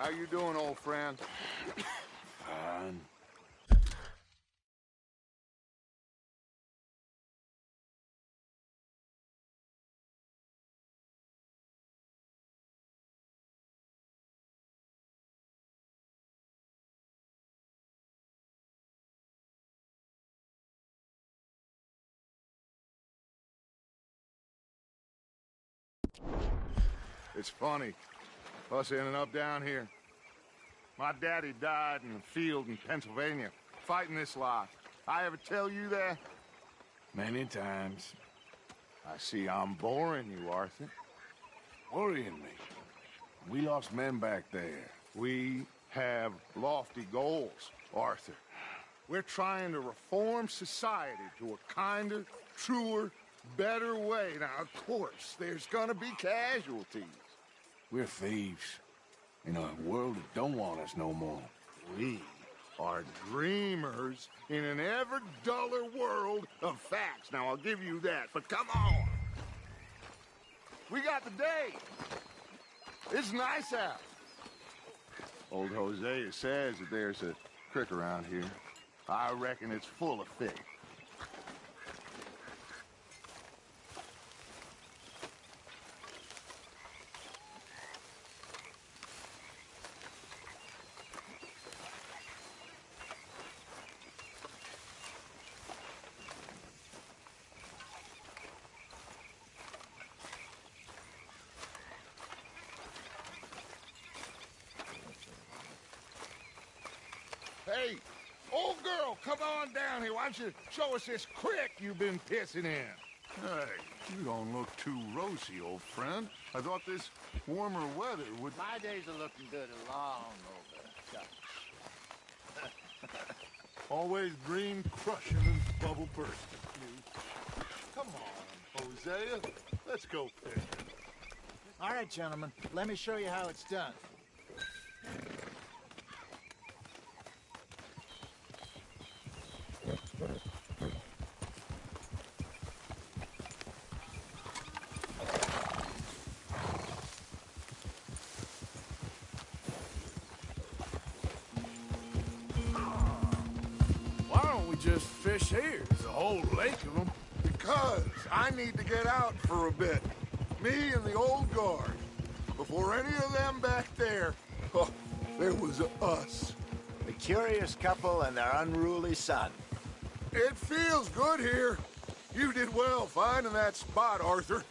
How you doing, old friend? Fine. It's funny, us ending up down here. My daddy died in the field in Pennsylvania, fighting this lot. I ever tell you that? Many times. I see I'm boring you, Arthur. Worrying me. We lost men back there. We have lofty goals, Arthur. We're trying to reform society to a kinder, truer, better way. Now, of course, there's gonna be casualties. We're thieves. In a world that don't want us no more. We are dreamers in an ever duller world of facts. Now, I'll give you that, but come on. We got the day. It's nice out. Old Hosea says that there's a creek around here. I reckon it's full of fish. Hey, old girl, come on down here. Why don't you show us this creek you've been pissing in? Hey, you don't look too rosy, old friend. I thought this warmer weather would... My days are looking good along over, Dutch. Always green crushing and bubble bursting, you. Come on, Hosea. Let's go fishing. All right, gentlemen, let me show you how it's done. Why don't we just fish here? There's a whole lake of them. Because I need to get out for a bit. Me and the old guard. Before any of them back there, oh, there was us. The curious couple and their unruly son. It feels good here. You did well finding that spot, Arthur.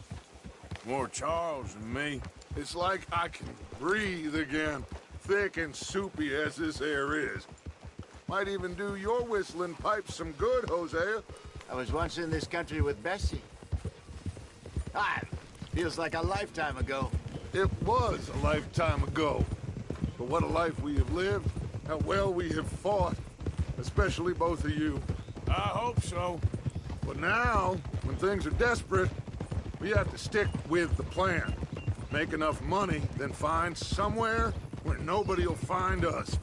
More Charles than me. It's like I can breathe again, thick and soupy as this air is. Might even do your whistling pipes some good, Hosea. I was once in this country with Bessie. Feels like a lifetime ago. It was a lifetime ago. But what a life we have lived, how well we have fought, especially both of you. I hope so. But now, when things are desperate, we have to stick with the plan. Make enough money, then find somewhere where nobody will find us.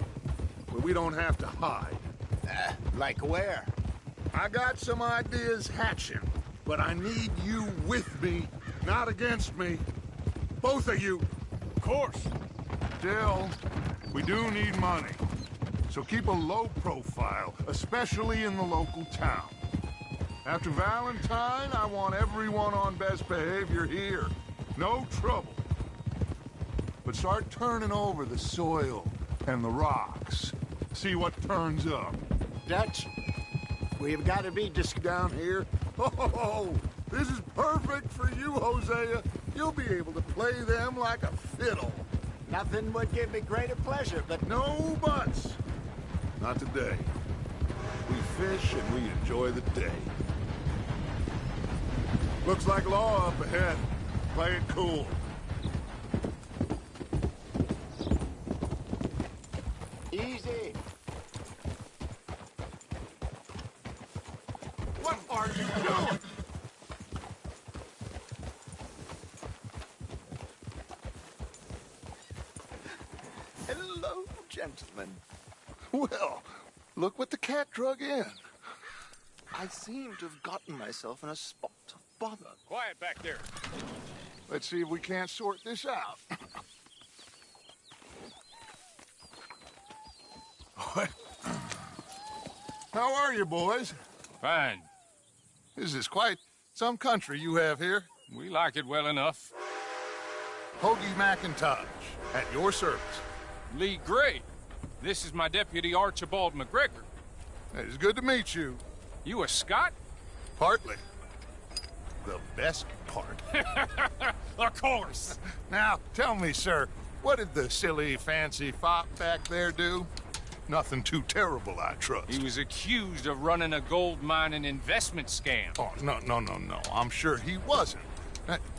Where we don't have to hide. Like where? I got some ideas hatching, but I need you with me, not against me. Both of you. Of course. Still, we do need money. So keep a low profile, especially in the local town. After Valentine, I want everyone on best behavior here. No trouble. But start turning over the soil and the rocks. See what turns up. Dutch, we've got to be Down here. Oh, this is perfect for you, Hosea. You'll be able to play them like a fiddle. Nothing would give me greater pleasure, but No buts. Not today. We fish and we enjoy the day. Looks like law up ahead. Play it cool. easy. What are you doing? Hello, gentlemen. Well, look what the cat drug in. I seem to have gotten myself in a spot of bother. Quiet back there. Let's see if we can't sort this out. How are you, boys? Fine. This is quite some country you have here. We like it well enough. Hoagie McIntosh, at your service. Lee Gray. This is my deputy Archibald McGregor. It's good to meet you. You a Scot? Partly. The best part. Of course. Now, tell me, sir, what did the silly, fancy fop back there do? Nothing too terrible, I trust. He was accused of running a gold mining investment scam. Oh, no. I'm sure he wasn't.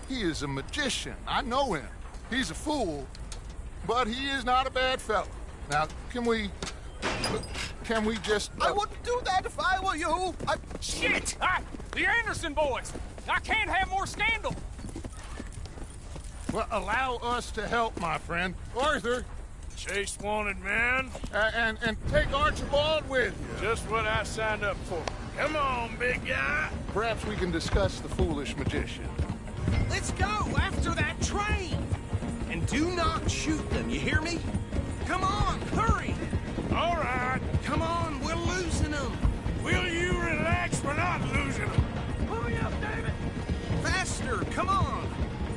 He is a magician. I know him. He's a fool, but he is not a bad fellow. Now, can we just... I wouldn't do that if I were you. Shit! The Anderson boys! I can't have more scandal! Well, allow us to help, my friend. Arthur, Chase wanted man. and take Archibald with you. Just what I signed up for. Come on, big guy. Perhaps we can discuss the foolish magician. Let's go after that train! And do not shoot them, you hear me? Come on, hurry! All right. Come on, we're losing them! Will you relax? We're not losing them. Hurry up, David! Faster, come on!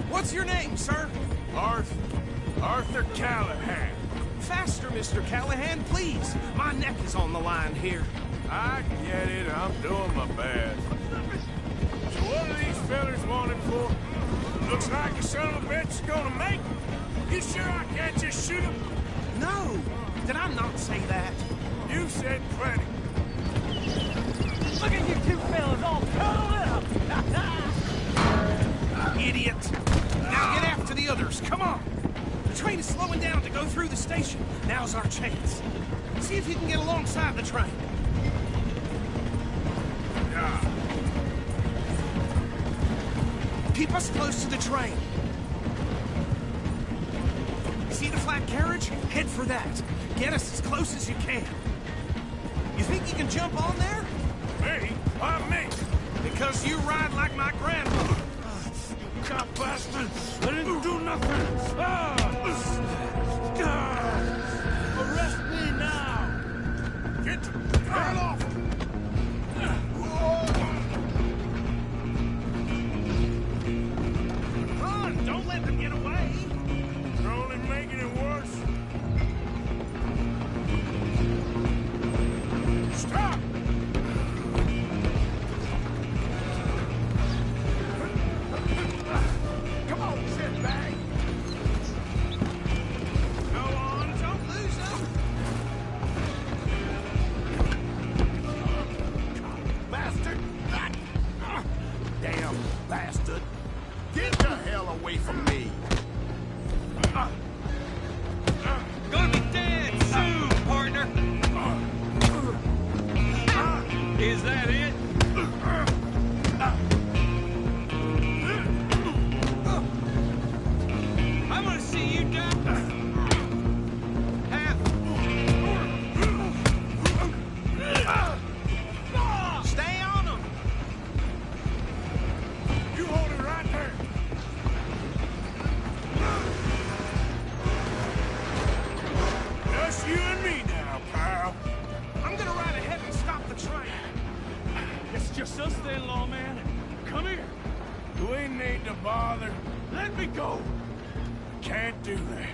What's your name, sir? Arthur Callahan. Faster, Mr. Callahan, please! My neck is on the line here. I get it. I'm doing my best. So what are these fellas wanted for? Looks like the son of a bitch is gonna make it. You sure I can't just shoot him? No! Did I not say that? You said plenty. Look at you two fellas all cuddled up! Idiot! Now get after the others, come on! The train is slowing down to go through the station. Now's our chance. See if you can get alongside the train. Keep us close to the train. See the flat carriage? Head for that. Get us as close as you can. You think you can jump on there? Me? Why me? Because you ride like my grandmother. You cop bastard! I didn't do nothing! Arrest me now! Get the hell off! Run! Don't let them get away! You're only making it worse. Stop! Come on, shitbag! Go on, don't lose them! Bastard! Damn bastard! Get the hell away from me! Gonna be dead soon, partner! Is that it? I'm gonna see you die. Stay on them! You hold it right there! Just you and me now, pal. I'm gonna ride ahead and stop the train. It's just us then, lawman. Come here. We need to bother. Let me go. Can't do that.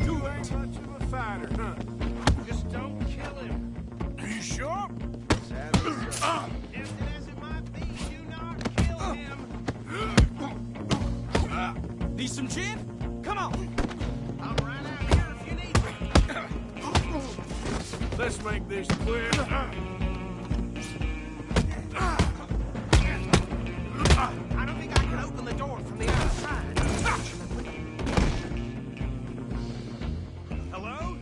You ain't much of a fighter, huh? Just don't kill him. Are you sure? Tempted as it might be, do not kill him. Need some gin? Come on. I'm right out here if you need me. Let's make this clear. I don't think I can open the door from the outside. Hello?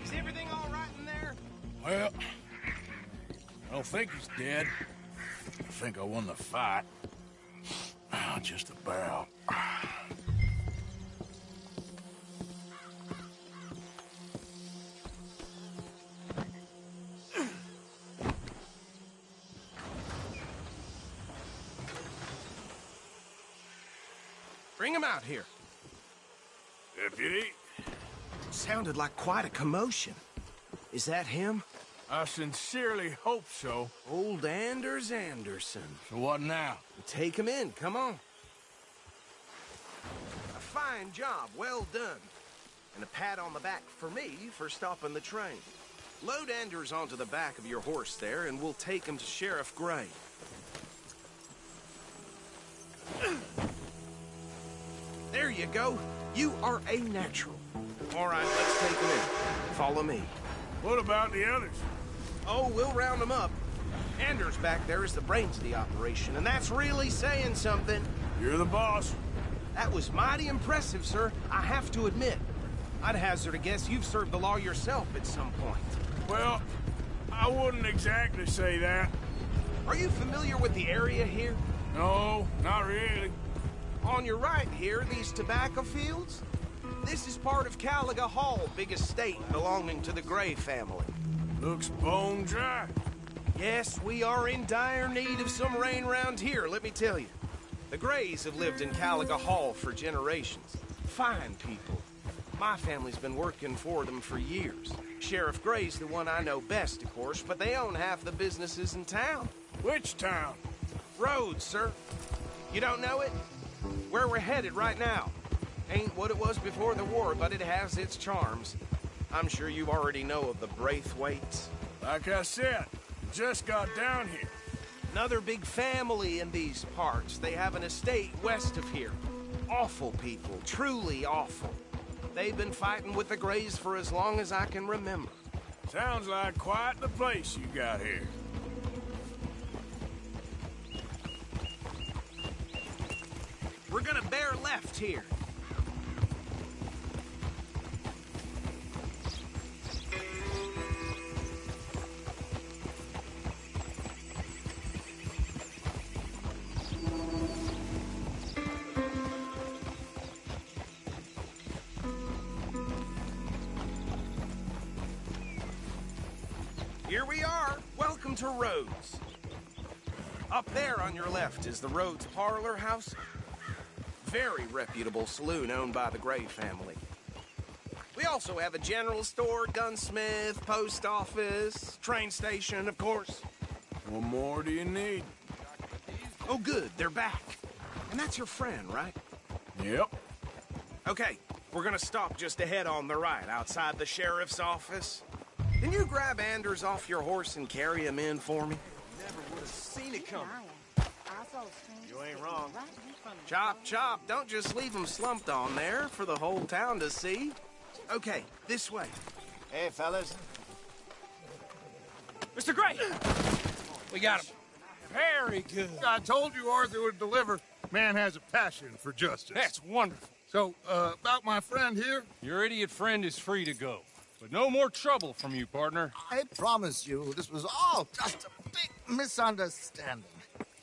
Is everything all right in there? Well, I don't think he's dead. I think I won the fight. Just about. Bring him out here. Deputy. Sounded like quite a commotion. Is that him? I sincerely hope so. Old Anders Anderson. So what now? Take him in, come on. A fine job, well done. And a pat on the back for me for stopping the train. Load Anders onto the back of your horse there, and we'll take him to Sheriff Gray. There you go. You are a natural. All right, let's take him in. Follow me. What about the others? Oh, we'll round them up. Anders back there is the brains of the operation, and that's really saying something. You're the boss. That was mighty impressive, sir. I have to admit. I'd hazard a guess you've served the law yourself at some point. Well, I wouldn't exactly say that. Are you familiar with the area here? No, not really. On your right here, these tobacco fields? This is part of Caliga Hall, big estate belonging to the Gray family. Looks bone dry. Yes, we are in dire need of some rain round here, let me tell you. The Grays have lived in Caliga Hall for generations. Fine people. My family's been working for them for years. Sheriff Gray's the one I know best, of course, but they own half the businesses in town. Which town? Rhodes, sir. You don't know it? Where we're headed right now. Ain't what it was before the war, but it has its charms. I'm sure you already know of the Braithwaites. Like I said, just got down here. Another big family in these parts. They have an estate west of here. Awful people, truly awful. They've been fighting with the Grays for as long as I can remember. Sounds like quite the place you got here. We're gonna bear left here. Here we are. Welcome to Rhodes. Up there on your left is the Rhodes Parlor House. Very reputable saloon owned by the Gray family. We also have a general store, gunsmith, post office, train station, of course. What more do you need? Oh, good. They're back. And that's your friend, right? Yep. Okay, we're gonna stop just ahead on the right, outside the sheriff's office. Can you grab Anders off your horse and carry him in for me? Never would have seen it coming. You ain't wrong. Chop, chop. Don't just leave him slumped on there for the whole town to see. Okay, this way. Hey, fellas. Mr. Gray! We got him. Very good. I told you Arthur would deliver. Man has a passion for justice. That's wonderful. So, about my friend here? Your idiot friend is free to go. But no more trouble from you, partner. I promise you, this was all just a big misunderstanding.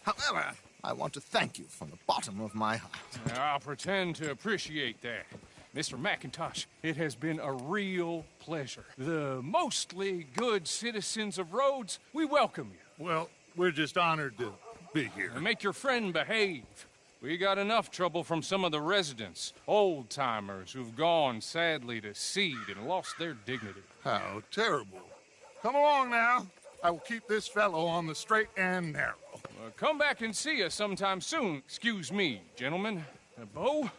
However, I want to thank you from the bottom of my heart. I'll pretend to appreciate that. Mr. McIntosh, it has been a real pleasure. The mostly good citizens of Rhodes, we welcome you. Well, we're just honored to be here. And make your friend behave. We got enough trouble from some of the residents, old-timers who've gone, sadly, to seed and lost their dignity. How terrible. Come along now. I will keep this fellow on the straight and narrow. Come back and see us sometime soon. Excuse me, gentlemen. Bo,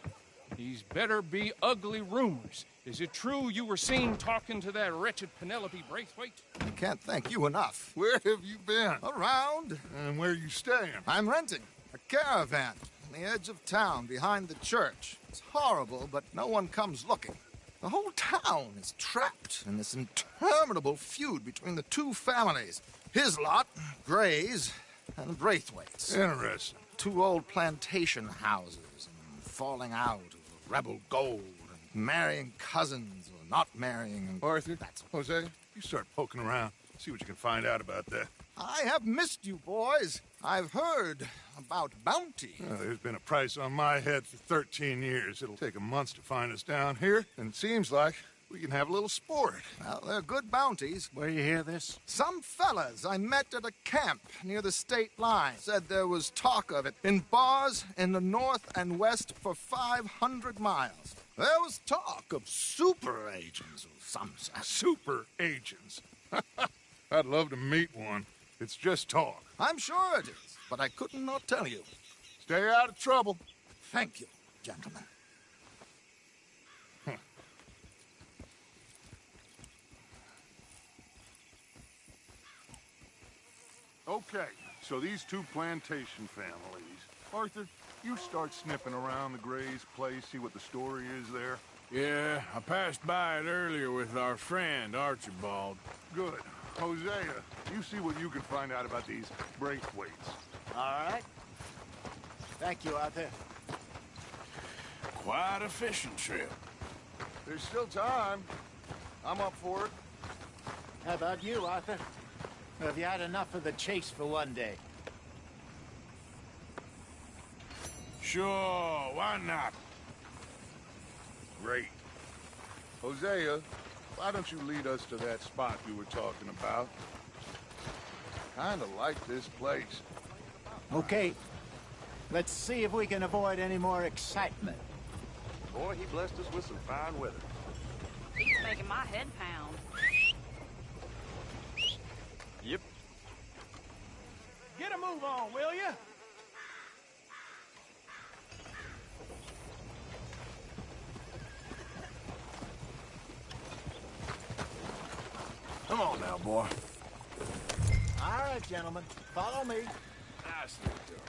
these better be ugly rumors. Is it true you were seen talking to that wretched Penelope Braithwaite? I can't thank you enough. Where have you been? Around. And where are you staying? I'm renting a caravan on the edge of town behind the church. It's horrible, but no one comes looking. The whole town is trapped in this interminable feud between the two families. His lot, Gray's, and Braithwaite's. Interesting. Two old plantation houses, and falling out of rebel gold, and marrying cousins or not marrying. And Arthur, Jose, you start poking around. See what you can find out about that. I have missed you, boys. I've heard about bounty. There's been a price on my head for 13 years. It'll take a month to find us down here, and it seems like we can have a little sport. Well, they're good bounties. Where you hear this? Some fellas I met at a camp near the state line said there was talk of it in bars in the north and west for 500 miles. There was talk of super agents of some sort. Super agents. I'd love to meet one. It's just talk. I'm sure it is, but I couldn't not tell you. Stay out of trouble. Thank you, gentlemen. Okay, so these two plantation families. Arthur, you start sniffing around the Gray's place, see what the story is there. Yeah, I passed by it earlier with our friend, Archibald. Good. Hosea, you see what you can find out about these Braithwaites. All right. Thank you, Arthur. Quite a fishing trip. There's still time. I'm up for it. How about you, Arthur? Or have you had enough of the chase for one day? Sure, why not? Great. Hosea, why don't you lead us to that spot you were talking about? Kinda like this place. Okay. Let's see if we can avoid any more excitement. Boy, he blessed us with some fine weather. He's making my head pound. Yep. Get a move on, will you? Come on now, boy. All right, gentlemen. Follow me. Nicely done.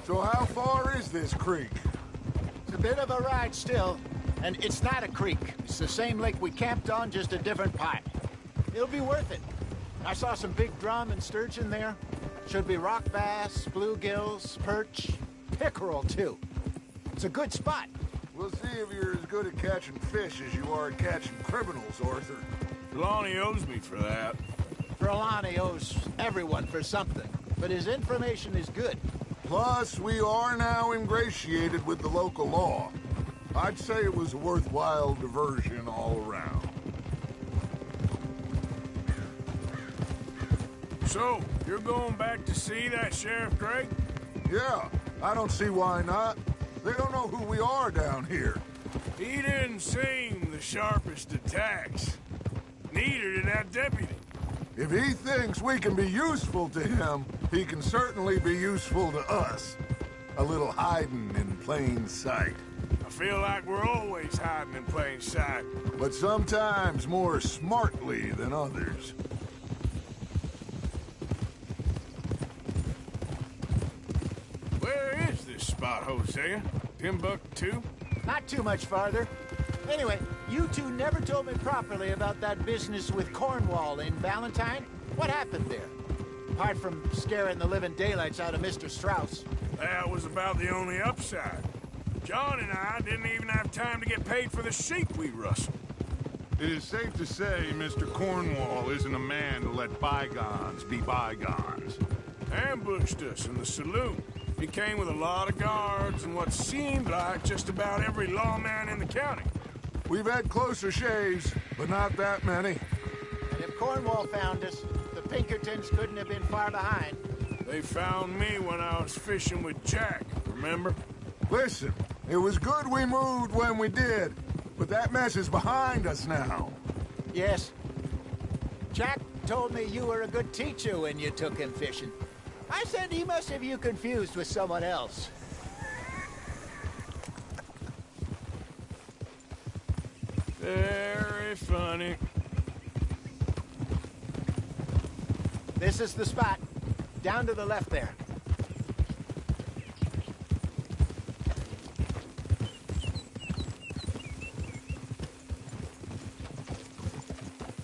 So how far is this creek? It's a bit of a ride still, and it's not a creek. It's the same lake we camped on, just a different part. It'll be worth it. I saw some big drum and sturgeon there. Should be rock bass, bluegills, perch, pickerel, too. It's a good spot. We'll see if you're as good at catching fish as you are at catching criminals, Arthur. Lonnie owes me for that. Trelawney owes everyone for something, but his information is good. Plus, we are now ingratiated with the local law. I'd say it was a worthwhile diversion all around. So, you're going back to see that Sheriff Gray? Yeah, I don't see why not. They don't know who we are down here. He didn't seem the sharpest attacks. Neither did that deputy. If he thinks we can be useful to him, he can certainly be useful to us. A little hiding in plain sight. I feel like we're always hiding in plain sight. But sometimes more smartly than others. Where is this spot, Hosea? Timbuktu? Not too much farther. Anyway, you two never told me properly about that business with Cornwall in Valentine. What happened there? Apart from scaring the living daylights out of Mr. Strauss. That was about the only upside. John and I didn't even have time to get paid for the sheep we rustled. It is safe to say Mr. Cornwall isn't a man to let bygones be bygones. Ambushed us in the saloon. He came with a lot of guards and what seemed like just about every lawman in the county. We've had closer shaves, but not that many. And if Cornwall found us, the Pinkertons couldn't have been far behind. They found me when I was fishing with Jack, remember? Listen, it was good we moved when we did, but that mess is behind us now. Yes. Jack told me you were a good teacher when you took him fishing. I said he must have you confused with someone else. Very funny. This is the spot. Down to the left there.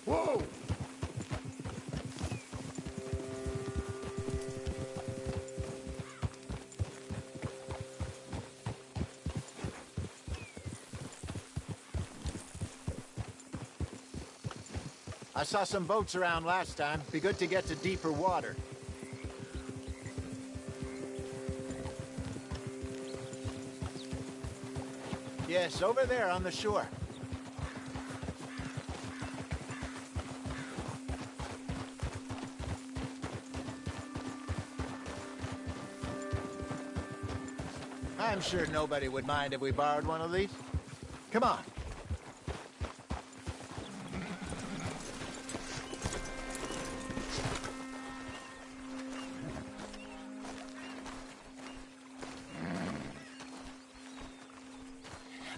Whoa! I saw some boats around last time. Be good to get to deeper water. Yes, over there on the shore. I'm sure nobody would mind if we borrowed one of these. Come on.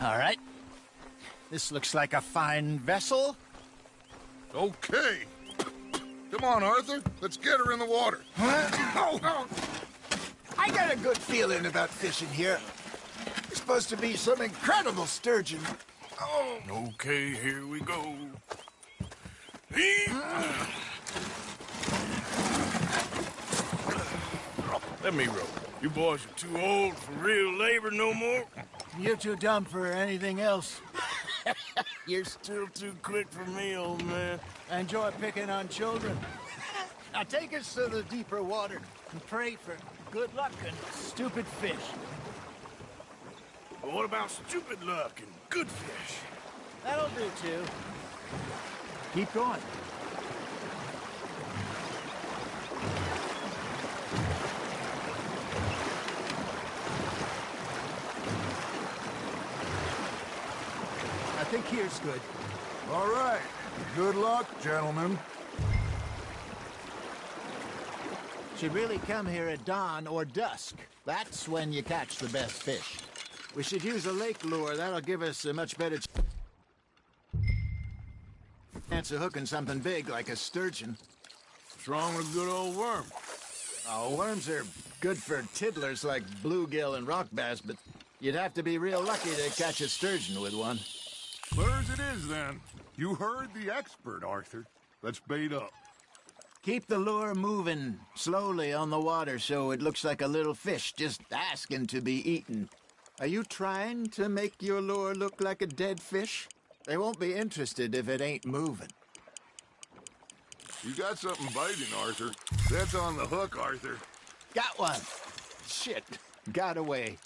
All right. This looks like a fine vessel. Okay. Come on, Arthur. Let's get her in the water. Oh. I got a good feeling about fishing here. It's supposed to be some incredible sturgeon. Oh. Okay, here we go. Let me row. You boys are too old for real labor no more. You're too dumb for anything else. You're still too quick for me, old man. I enjoy picking on children. Now take us to the deeper water and pray for good luck and stupid fish. But what about stupid luck and good fish? That'll do, too. Keep going. I think here's good. All right. Good luck, gentlemen. Should really come here at dawn or dusk. That's when you catch the best fish. We should use a lake lure. That'll give us a much better chance of hooking something big like a sturgeon. What's wrong with a good old worm? Oh, worms are good for tiddlers like bluegill and rock bass, but you'd have to be real lucky to catch a sturgeon with one. Lures it is, then. You heard the expert, Arthur. Let's bait up. Keep the lure moving slowly on the water so it looks like a little fish just asking to be eaten. Are you trying to make your lure look like a dead fish? They won't be interested if it ain't moving. You got something biting, Arthur. That's on the hook, Arthur. Got one. Shit. Got away.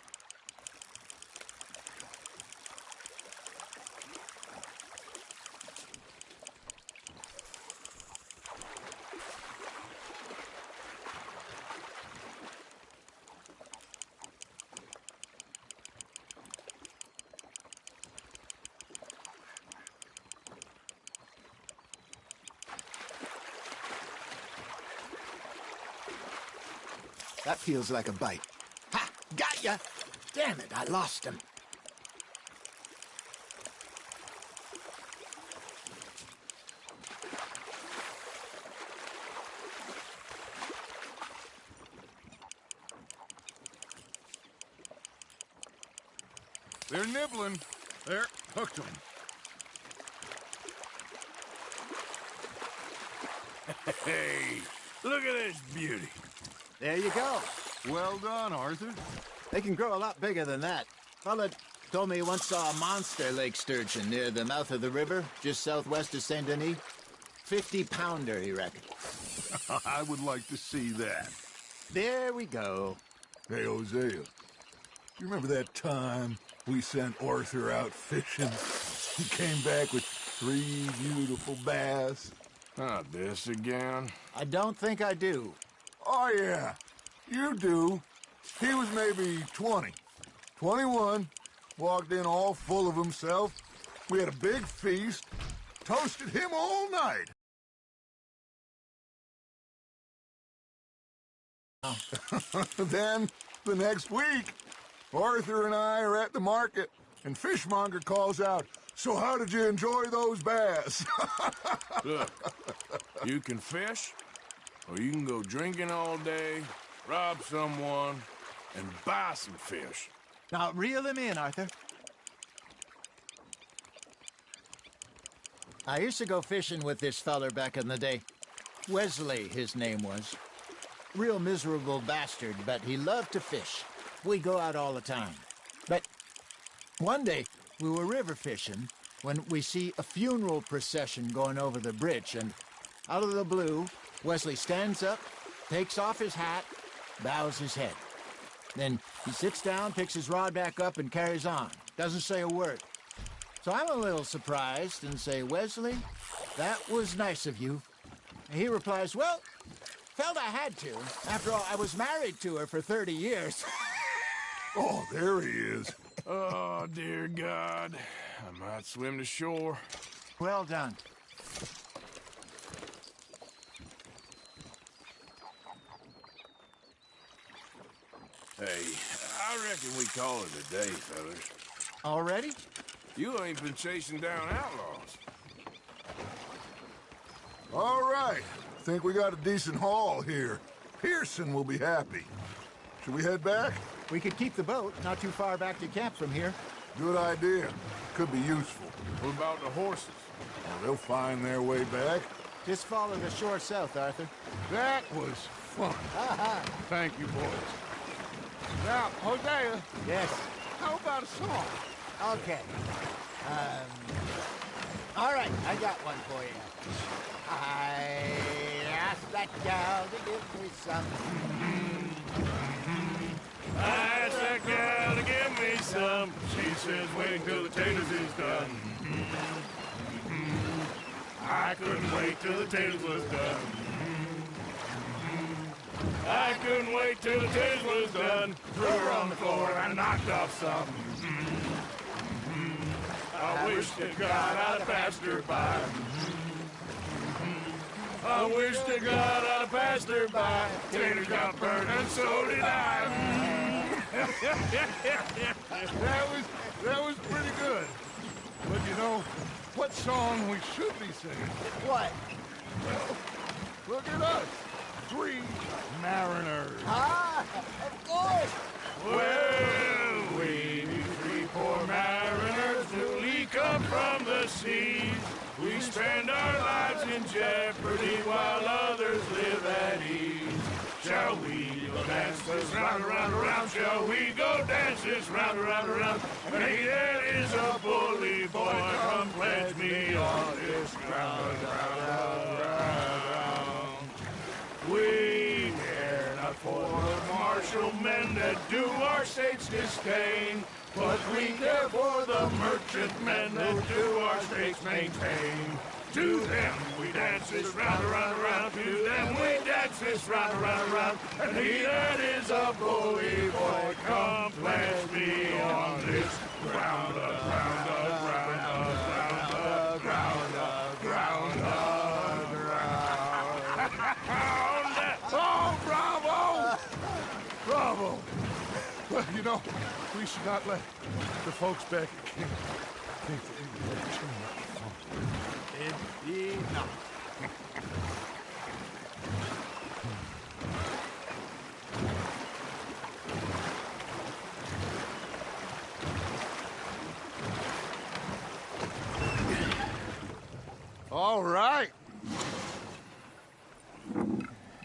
That feels like a bite. Ha! Got ya! Damn it, I lost him. They're nibbling. There, hooked them. Hey, look at this beauty. There you go. Well done, Arthur. They can grow a lot bigger than that. Fella told me he once saw a monster lake sturgeon near the mouth of the river, just southwest of Saint Denis. 50-pounder, he reckoned. I would like to see that. There we go. Hey, Hosea, you remember that time we sent Arthur out fishing? He came back with 3 beautiful bass. Not this again. I don't think I do. Oh, yeah, you do. He was maybe 20, 21, walked in all full of himself. We had a big feast, toasted him all night. Then, the next week, Arthur and I are at the market, and Fishmonger calls out, "So how did you enjoy those bass?" Look, you can fish, or you can go drinking all day, rob someone, and buy some fish. Now, reel him in, Arthur. I used to go fishing with this feller back in the day. Wesley, his name was. Real miserable bastard, but he loved to fish. We go out all the time. But one day, we were river fishing when we see a funeral procession going over the bridge, and out of the blue, Wesley stands up, takes off his hat, bows his head. Then he sits down, picks his rod back up, and carries on. Doesn't say a word. So I'm a little surprised and say, "Wesley, that was nice of you." And he replies, "Well, felt I had to. After all, I was married to her for 30 years. Oh, there he is. Oh, dear God. I might swim to shore. Well done. Hey, I reckon we call it a day, fellas. Already? You ain't been chasing down outlaws. All right. Think we got a decent haul here. Pearson will be happy. Should we head back? We could keep the boat not too far back to camp from here. Good idea. Could be useful. What about the horses? Well, they'll find their way back. Just follow the shore south, Arthur. That was fun. Thank you, boys. Now, Hosea, Yes. how about a song? Okay. All right, I got one for you. I asked that gal to give me some. I asked that gal to give me some. She says wait till the taters is done. I couldn't wait till the taters was done. I couldn't wait till the taters was done. Threw her on the floor and I knocked off some. I wish to God I'd have passed her by. I wish to God I'd have passed her by. Taters got burned and so did I. That was pretty good. But you know, what song we should be singing? What? Look at us. 3 mariners. Ah, of course. Well, we 3 poor mariners newly come from the seas. We spend our lives in jeopardy while others live at ease. Shall we go dance this round, around, around? Shall we go dance this round, around, around? And he that is a bully boy, come pledge me on this ground, ground, ground. We care not for the martial men that do our state's disdain, but we care for the merchant men that do our state's maintain. To them we dance this round, around, around. To them we dance this round, around, around. And he that is a bully boy, come pledge me on this ground, ground, ground, ground, ground, ground, ground. Oh, bravo! Bravo! Well, you know, we should not let the folks back at camp think that we had too much fun. Indeed not. All right.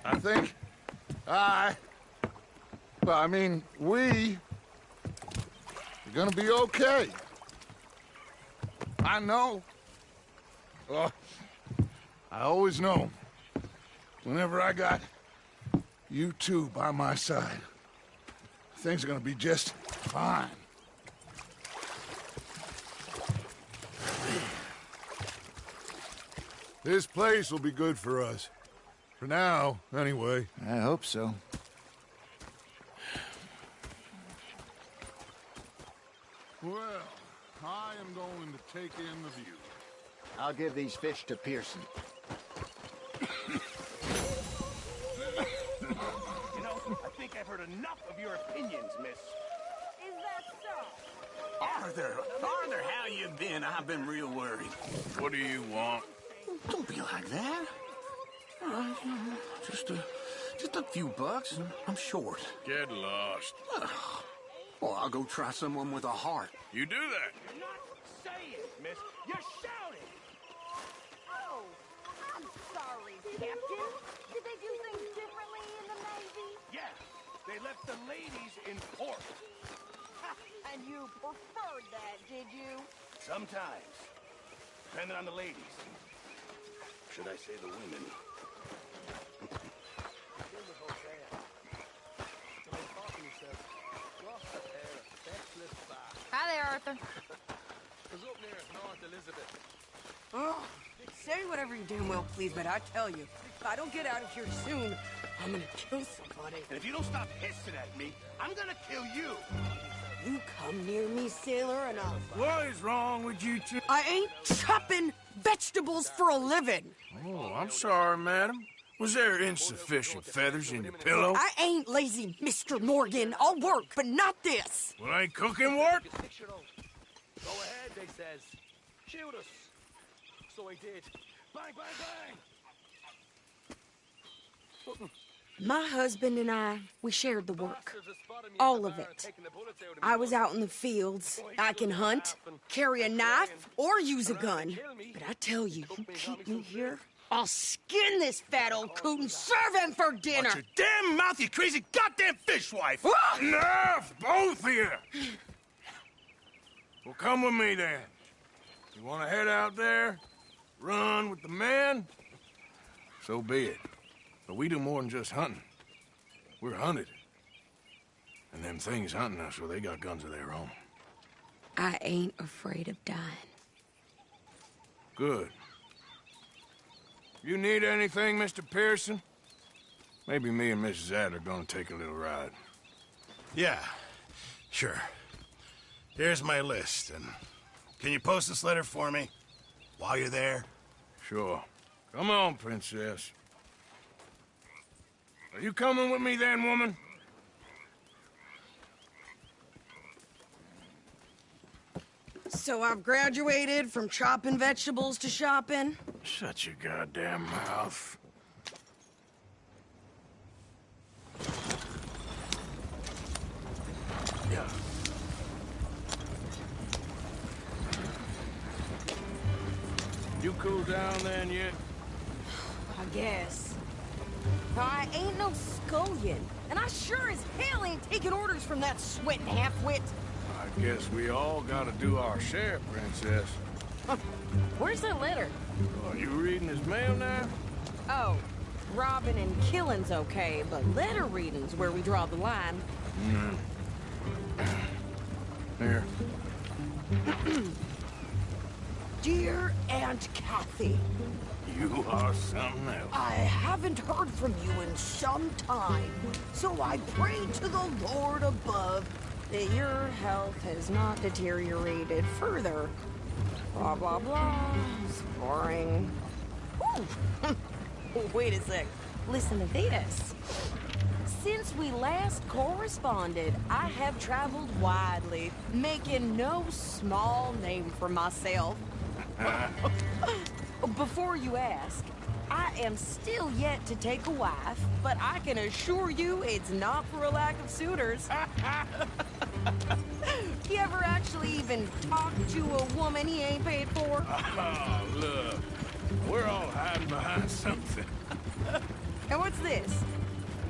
I think we are gonna be okay. I know. I always know. Whenever I got you two by my side, things are gonna be just fine. This place will be good for us. For now, anyway. I hope so. Well, I am going to take in the view. I'll give these fish to Pearson. You know, I think I've heard enough of your opinions, miss. Is that so? Arthur, how you been? I've been real worried. What do you want? Don't be like that. Just a few bucks, and I'm short. Get lost. Well, I'll go try someone with a heart. You do that. You're not saying, miss. You're shouting. Oh, I'm sorry, Captain. Did they do things differently in the Navy? Yeah, they left the ladies in port. And you preferred that, did you? Sometimes. Depending on the ladies. Should I say the women? Hi there, Arthur. Oh, say whatever you damn well please, but I tell you, if I don't get out of here soon, I'm gonna kill somebody. And if you don't stop hissing at me, I'm gonna kill you. You come near me, sailor, and I'll... What is wrong with you two? I ain't chopping vegetables for a living. Oh, I'm sorry, madam. Was there insufficient feathers in your pillow? I ain't lazy, Mr. Morgan. I'll work, but not this. Well, ain't cooking work? Go ahead, they says. Shoot us. So he did. Bang, bang, bang. My husband and I, we shared the work. All of it. I was out in the fields. I can hunt, carry a knife, or use a gun. But I tell you, you keep me here, I'll skin this fat old coot and serve him for dinner. Watch your damn mouth, you crazy goddamn fishwife! Enough, both of you! Well, come with me then. You want to head out there, run with the men? So be it. But we do more than just hunting. We're hunted. And them things hunting us, well, they got guns of their own. I ain't afraid of dying. Good. You need anything, Mr. Pearson? Maybe me and Mrs. Adler are gonna take a little ride. Yeah, sure. Here's my list, and can you post this letter for me while you're there? Sure. Come on, Princess. Are you coming with me then, woman? So I've graduated from chopping vegetables to shopping? Shut your goddamn mouth. Yeah. You cool down then yet? I guess. I ain't no scullion, and I sure as hell ain't taking orders from that sweating half-wit. I guess we all gotta do our share, Princess. Where's that letter? Are you reading his mail now? Oh, robbing and killing's okay, but letter reading's where we draw the line. Here. Dear Aunt Kathy, You are something else. I haven't heard from you in some time, so I pray to the Lord above that your health has not deteriorated further. Blah, blah, blah. It's boring. Ooh. Wait a sec. Listen to this. Since we last corresponded, I have traveled widely, making no small name for myself. Before you ask, I am still yet to take a wife, but I can assure you it's not for a lack of suitors. You ever actually even talk to a woman he ain't paid for? Oh, look. We're all hiding behind something. And what's this?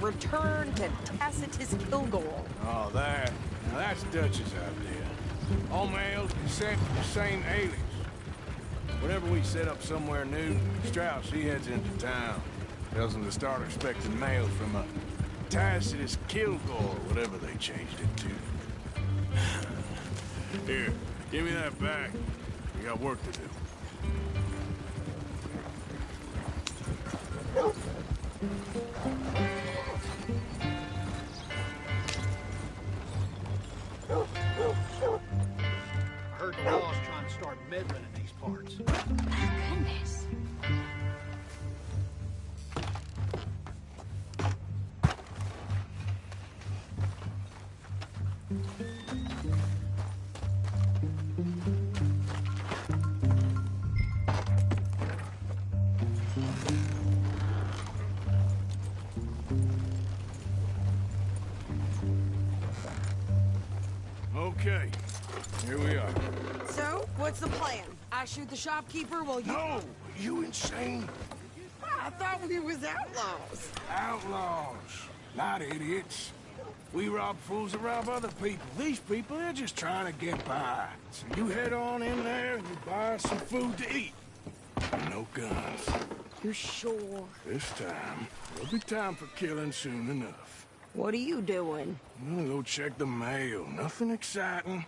Return to Tacitus Kilgore. Oh, that. Now that's Dutch's idea. All mails be sent to the same alias. Whenever we set up somewhere new, Strauss, he heads into town. Tells them to start expecting mail from a Tacitus Kilgore, whatever they changed it to. Here, give me that back. We got work to do. I heard the law's trying to start meddling in these parts. Goodness. Okay, here we are. So, what's the plan? I shoot the shopkeeper while you... No! You insane? I thought we was outlaws. Outlaws, not idiots. We rob fools that rob other people. These people, they're just trying to get by. So you head on in there and you buy us some food to eat. No guns. You're sure? This time, there'll be time for killing soon enough. What are you doing? I'm gonna go check the mail. Nothing exciting.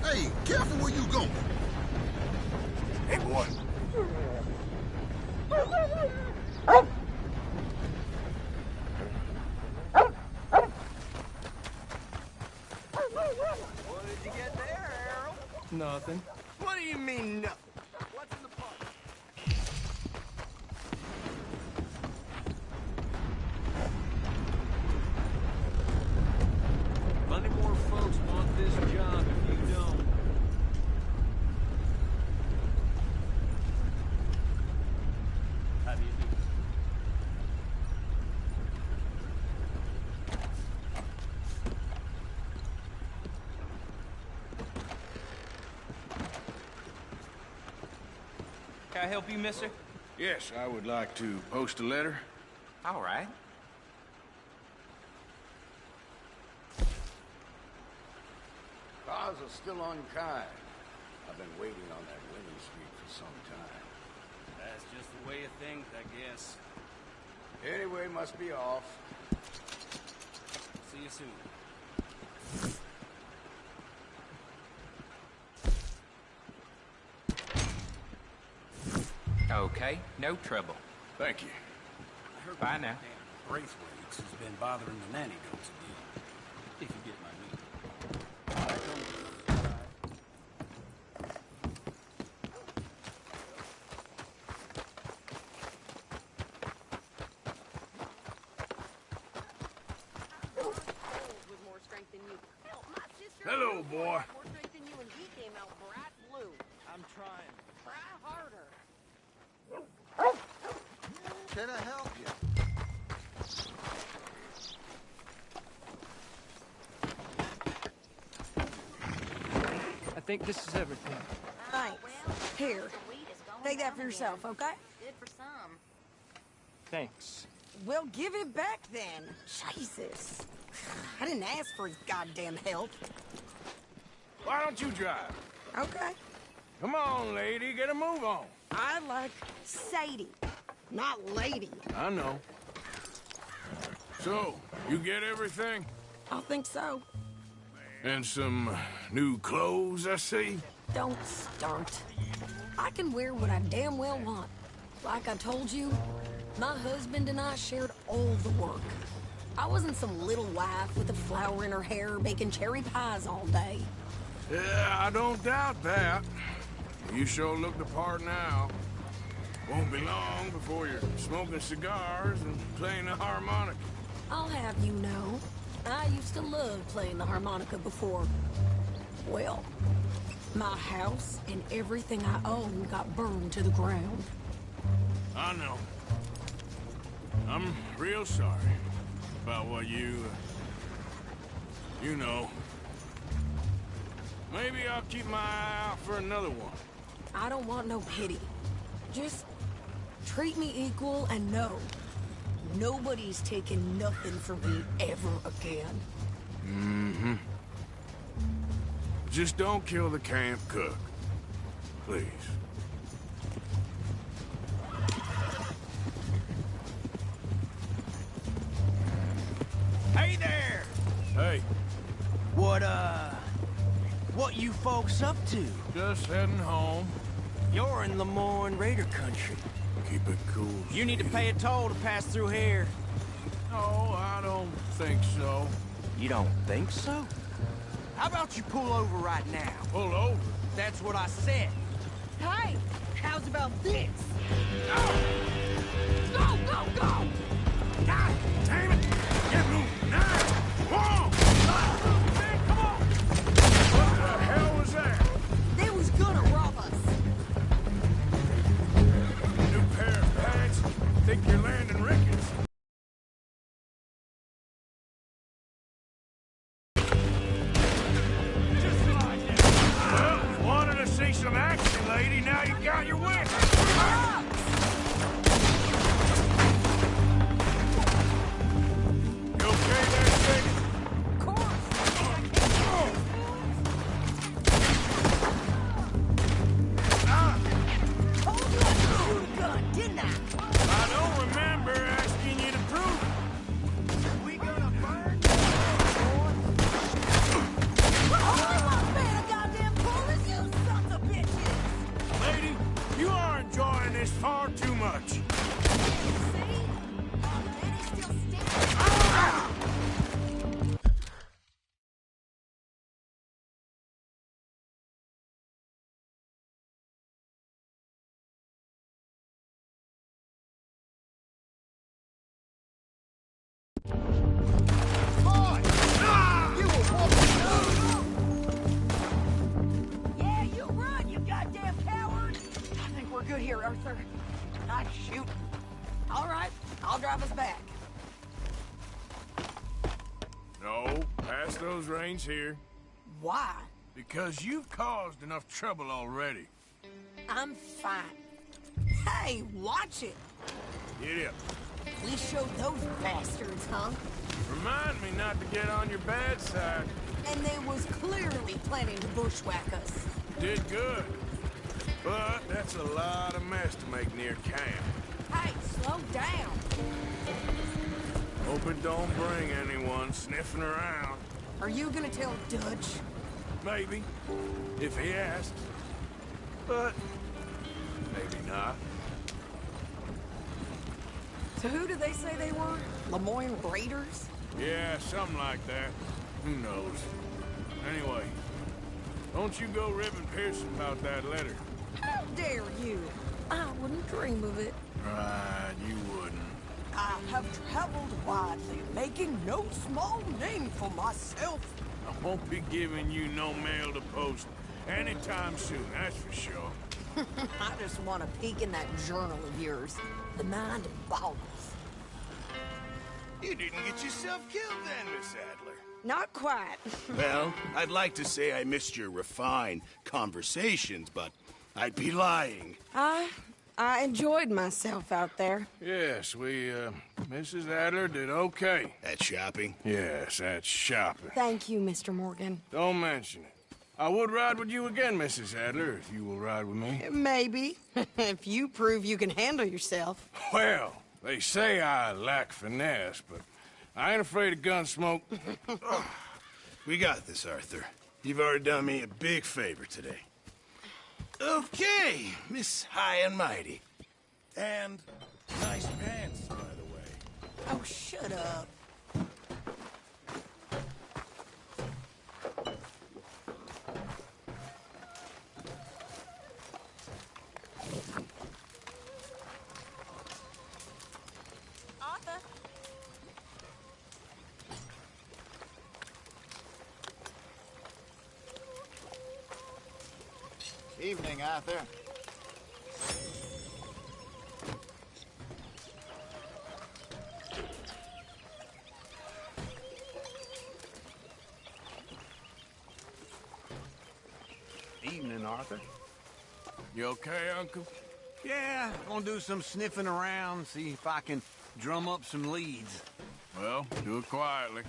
Hey, careful where you going. Hey, boy. What did you get there, Errol? Nothing. What do you mean, nothing? What's in the pot? Plenty more folks want this job if you don't. How do you do? Can I help you, mister? Yes, I would like to post a letter. All right. Cars are still unkind. I've been waiting on that winning streak for some time. That's just the way of things, I guess. Anyway, must be off. See you soon. Okay, no trouble. Thank you. I heard Bye now. Braithwaite's has been bothering the nanny goats again. If you get my meaning. I don't... With more strength than you. Hell, my sister. Hello, boy. More strength than you, and he came out bright blue. I'm trying. Try harder. Can I help you? I think this is everything. Thanks. Here, take that for yourself, okay? Good for some. Thanks. Well, give it back then. Jesus. I didn't ask for his goddamn help. Why don't you drive? Okay. Come on, lady, get a move on. I like Sadie, not lady. I know. So, you get everything? I think so. And some new clothes, I see? Don't start. I can wear what I damn well want. Like I told you, my husband and I shared all the work. I wasn't some little wife with a flower in her hair baking cherry pies all day. Yeah, I don't doubt that. You sure look the part now. Won't be long before you're smoking cigars and playing the harmonica. I'll have you know, I used to love playing the harmonica before. Well, my house and everything I own got burned to the ground. I know. I'm real sorry about what you know. Maybe I'll keep my eye out for another one. I don't want no pity. Just treat me equal and know nobody's taking nothing from me ever again. Mm-hmm. Just don't kill the camp cook. Please. Hey there! Hey, What you folks up to? just heading home. You're in Lemoyne Raider country. Keep it cool. You need to pay a toll to pass through here. No, I don't think so. You don't think so? How about you pull over right now? Pull over. That's what I said. Hey, how's about this? Go! Go, go, go! God damn it! Get moving now! Whoa! Man, come on! What the hell was that? They was gonna rob us. New pair of pants? Think you're landing Ricketts? Just like that. Well, wanted to see some action, lady. Now you got your wish. good here, Arthur. Nice shooting. All right, I'll drive us back. No, pass those reins here. Why? Because you've caused enough trouble already. I'm fine. Hey, watch it. Get up. We showed those bastards, huh? Remind me not to get on your bad side. And they was clearly planning to bushwhack us. Did good. But that's a lot of mess to make near camp. Hey, slow down. Hope it don't bring anyone sniffing around. Are you gonna tell Dutch? Maybe, if he asks. But maybe not. So who did they say they were? Lemoyne Raiders? Yeah, something like that. Who knows? Anyway, don't you go ribbing Pearson about that letter. How dare you? I wouldn't dream of it. Right, you wouldn't. I have traveled widely, making no small name for myself. I won't be giving you no mail to post anytime soon, that's for sure. I just want a peek in that journal of yours. The mind boggles. You didn't get yourself killed then, Miss Adler. Not quite. Well, I'd like to say I missed your refined conversations, but I'd be lying. I enjoyed myself out there. Yes, Mrs. Adler did okay. At shopping? Yes, at shopping. Thank you, Mr. Morgan. Don't mention it. I would ride with you again, Mrs. Adler, if you will ride with me. Maybe. If you prove you can handle yourself. Well, they say I lack finesse, but I ain't afraid of gun smoke. We got this, Arthur. You've already done me a big favor today. Okay, Miss High and Mighty. And nice pants, by the way. Oh, shut up. Arthur. Evening, Arthur. Evening, Arthur. You okay, Uncle? Yeah, gonna do some sniffing around, see if I can drum up some leads. Well, do it quietly.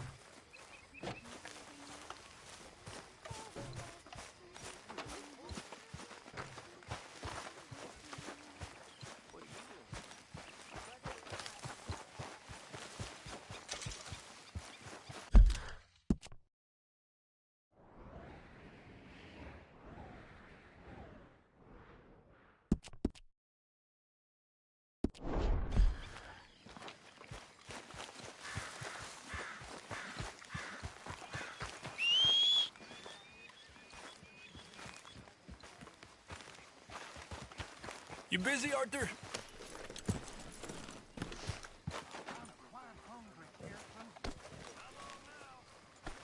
You busy, Arthur?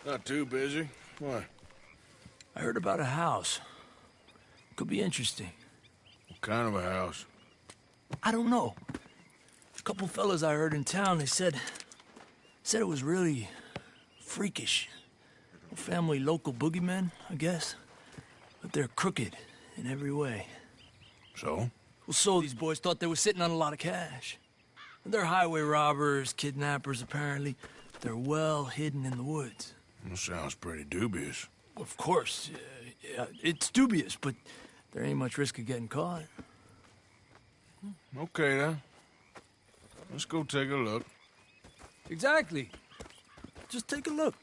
Not too busy. Why? I heard about a house. Could be interesting. What kind of a house? I don't know. A couple fellas I heard in town, they said it was really freakish. Family local boogeymen, I guess. But they're crooked in every way. So? Well, so these boys thought they were sitting on a lot of cash. They're highway robbers, kidnappers, apparently. They're well hidden in the woods. That sounds pretty dubious. Of course. Yeah, it's dubious, but there ain't much risk of getting caught. Okay, then. Let's go take a look. Exactly. Just take a look.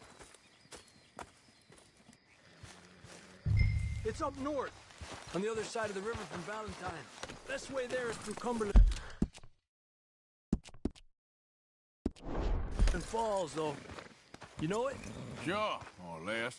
It's up north, on the other side of the river from Valentine. Best way there is through Cumberland Falls, though. You know it? Sure, more or less.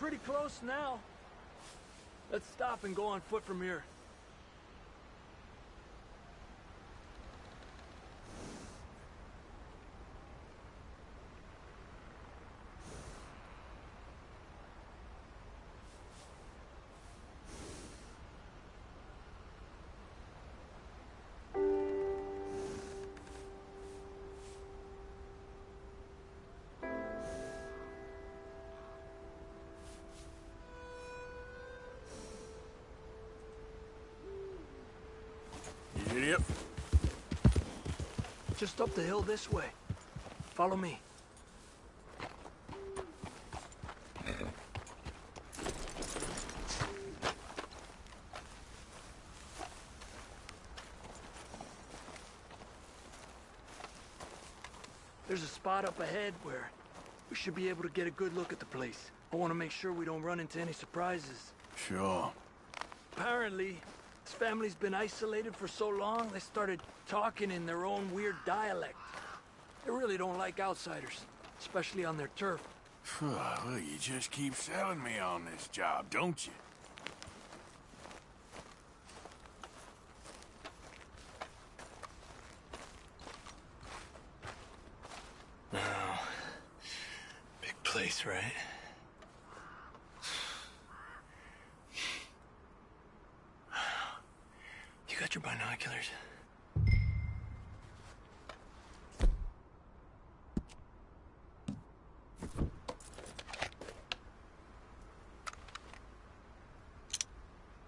pretty close now. Let's stop and go on foot from here. Idiot. Just up the hill this way. Follow me. There's a spot up ahead where we should be able to get a good look at the place. I want to make sure we don't run into any surprises. Sure. Apparently, this family's been isolated for so long, they started talking in their own weird dialect. They really don't like outsiders, especially on their turf. Well, you just keep selling me on this job, don't you? Oh, big place, right? You got your binoculars?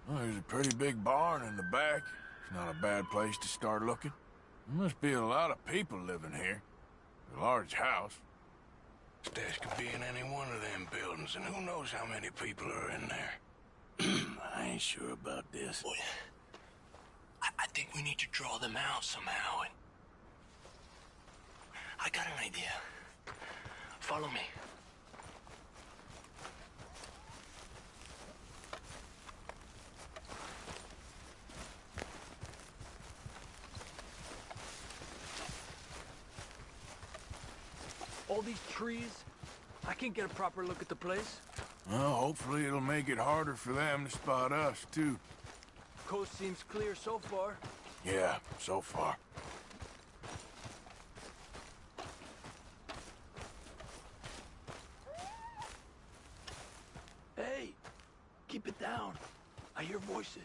Well, there's a pretty big barn in the back. It's not a bad place to start looking. There must be a lot of people living here. A large house. Stash could be in any one of them buildings, and who knows how many people are in there. I ain't sure about this. Boy, I think we need to draw them out somehow. And I got an idea. Follow me. All these trees, I can't get a proper look at the place. Well, hopefully it'll make it harder for them to spot us, too. Coast seems clear so far. Yeah, so far. Hey, keep it down. I hear voices.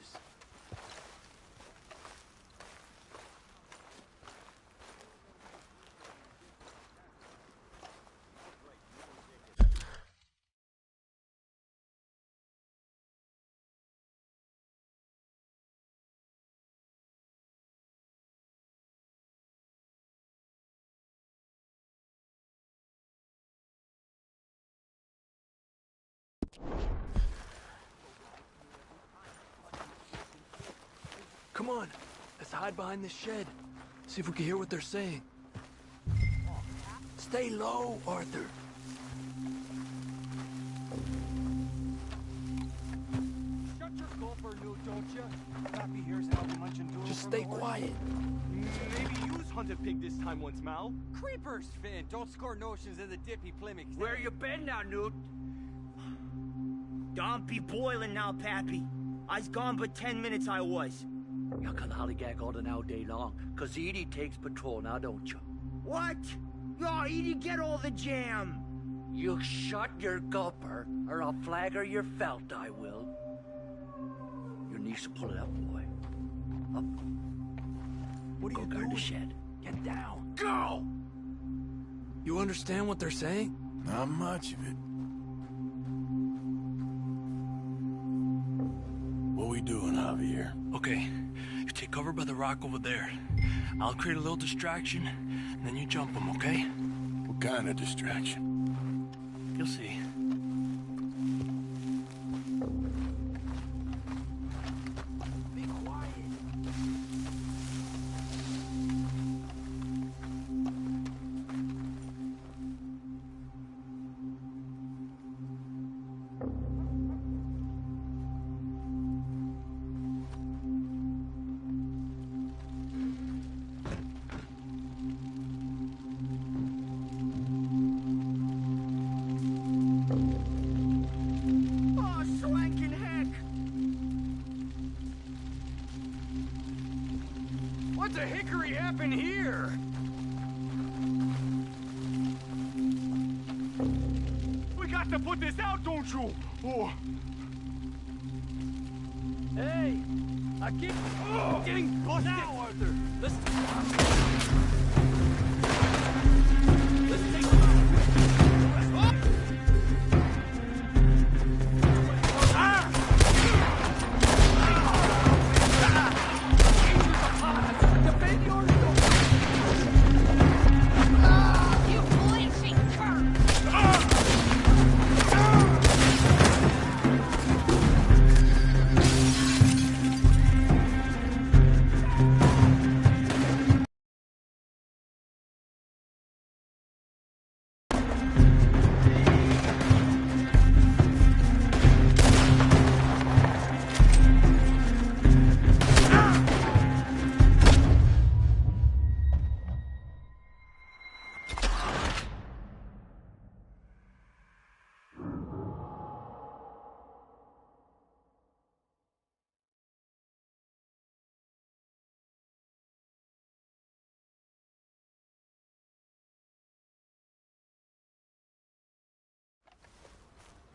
Come on, let's hide behind this shed. See if we can hear what they're saying. Stay low, Arthur. Shut your gulper, Newt, don't you? Pappy here's how we munch and do. Just stay quiet. Maybe you's hunted pig this time once, Mal. Creepers, Finn. Don't score notions in the dippy Plymouth. Where you been now, Newt? Don't be boiling now, Pappy. I's gone but 10 minutes I was. You can hollygag all the now day long, 'cause Edie takes patrol now, don't you? What? Oh, Edie, get all the jam. You shut your gulper, or I'll flagger your felt, I will. Your niece will pull it up, boy. Up. What are you guard doing? the shed. Get down. Go! You understand what they're saying? Not much of it. What we doing, Javier? Okay, you take cover by the rock over there. I'll create a little distraction, and then you jump them, okay? What kind of distraction? You'll see. Be quiet. happened here? We got to put this out, don't you? Oh. Hey, I keep getting busted. Now, Arthur. Let's take him out.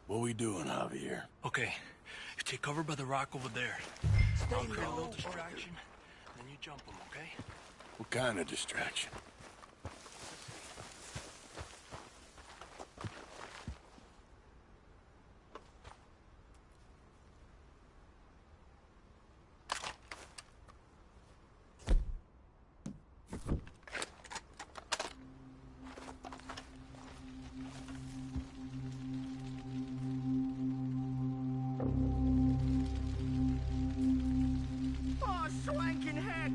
What we doing, Javier? Okay, you take cover by the rock over there. I'll create a little distraction, then you jump them, okay? What kind of distraction? Oh, swanking heck!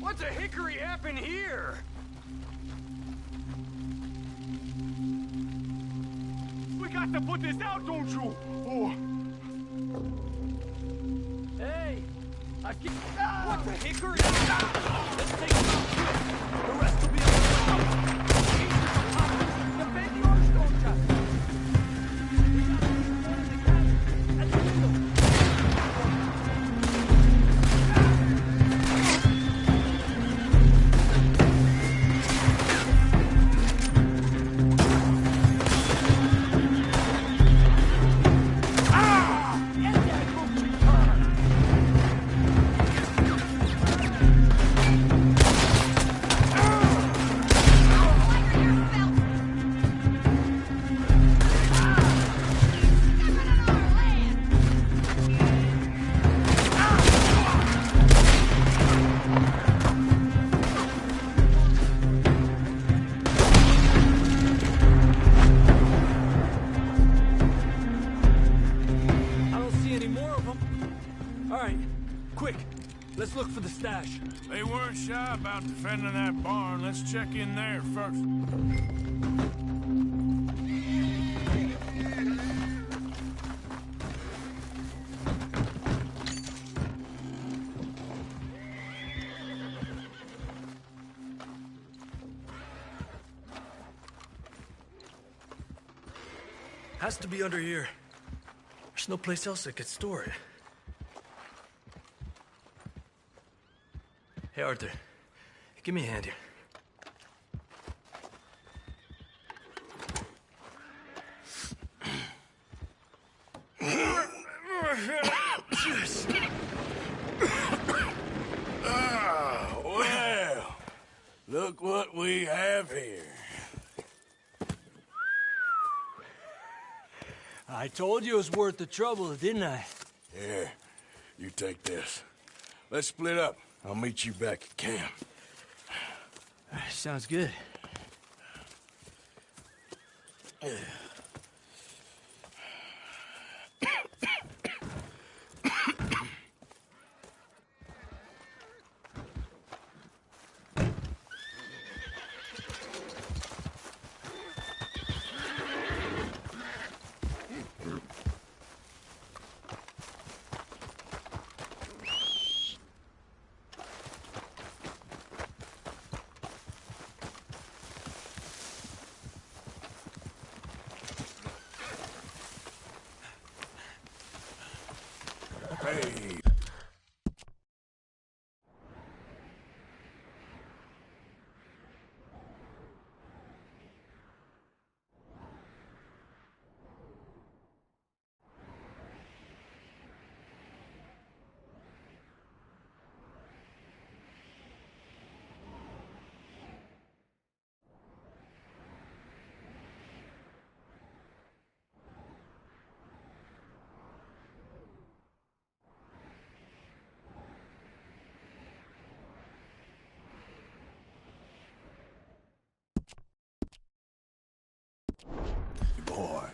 What the hickory happened here? We got to put this out, don't you? Oh. Hey, I keep... What the hickory? Let's take him out quick. The rest will be on the way. Defend the orange stone chest. Let's look for the stash. They weren't shy about defending that barn. Let's check in there first. Has to be under here. There's no place else that could store it. Hey, Arthur. Give me a hand here. Well, look what we have here. I told you it was worth the trouble, didn't I? Here, you take this. Let's split up. I'll meet you back at camp. Sounds good. Hey. Boy.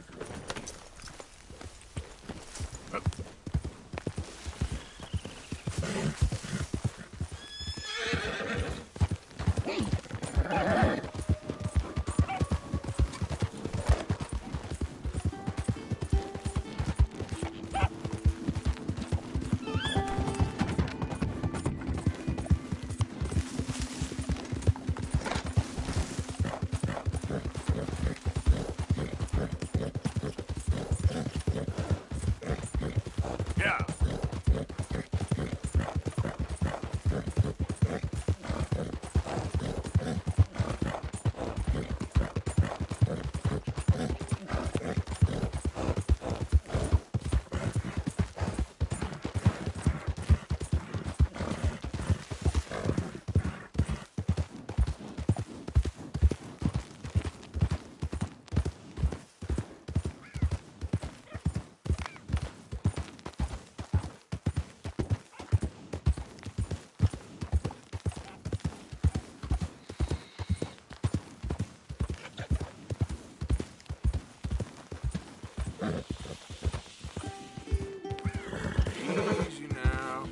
Easy now.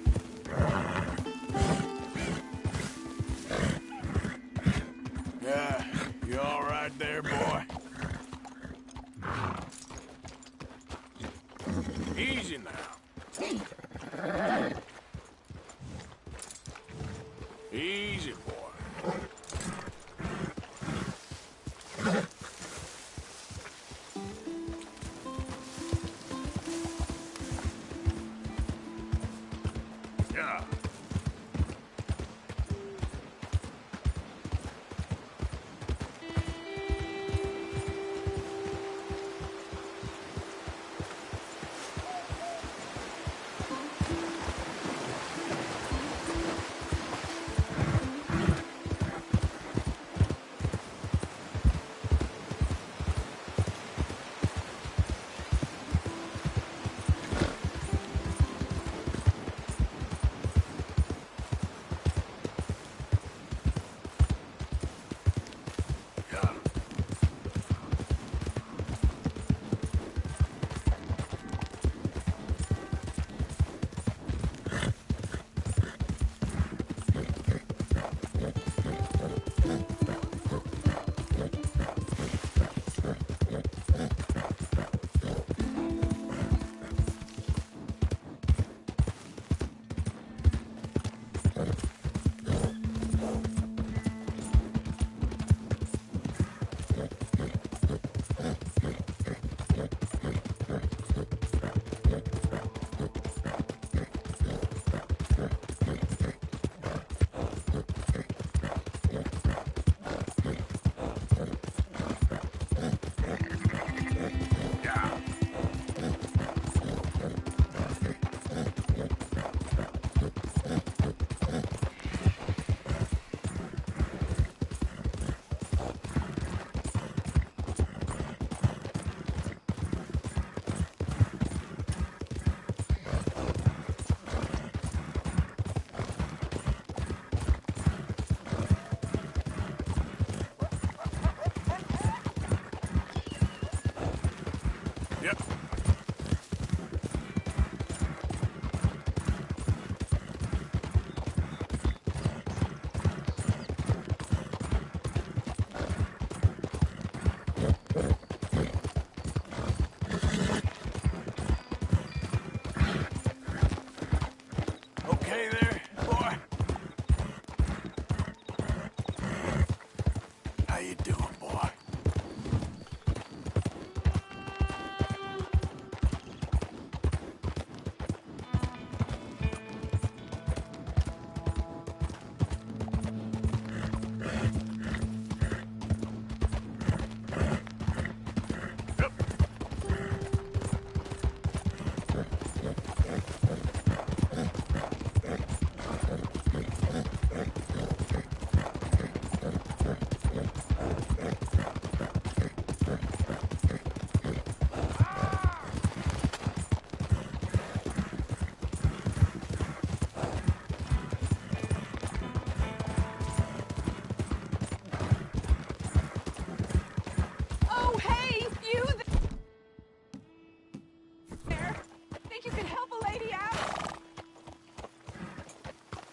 Yeah, you all right there, boy? Easy now. Easy, boy. Yeah.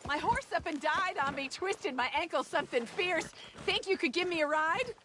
My horse up and died on me, twisted my ankle something fierce. Think you could give me a ride?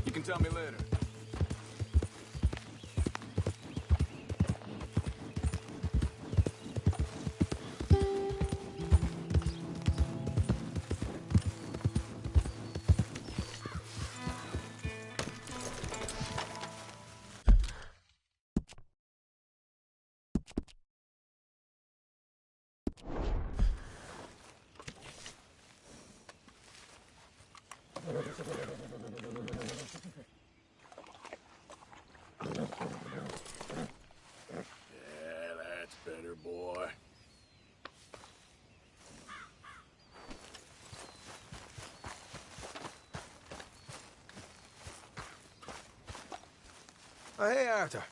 You can tell me later. Better, boy. Hey, Arthur.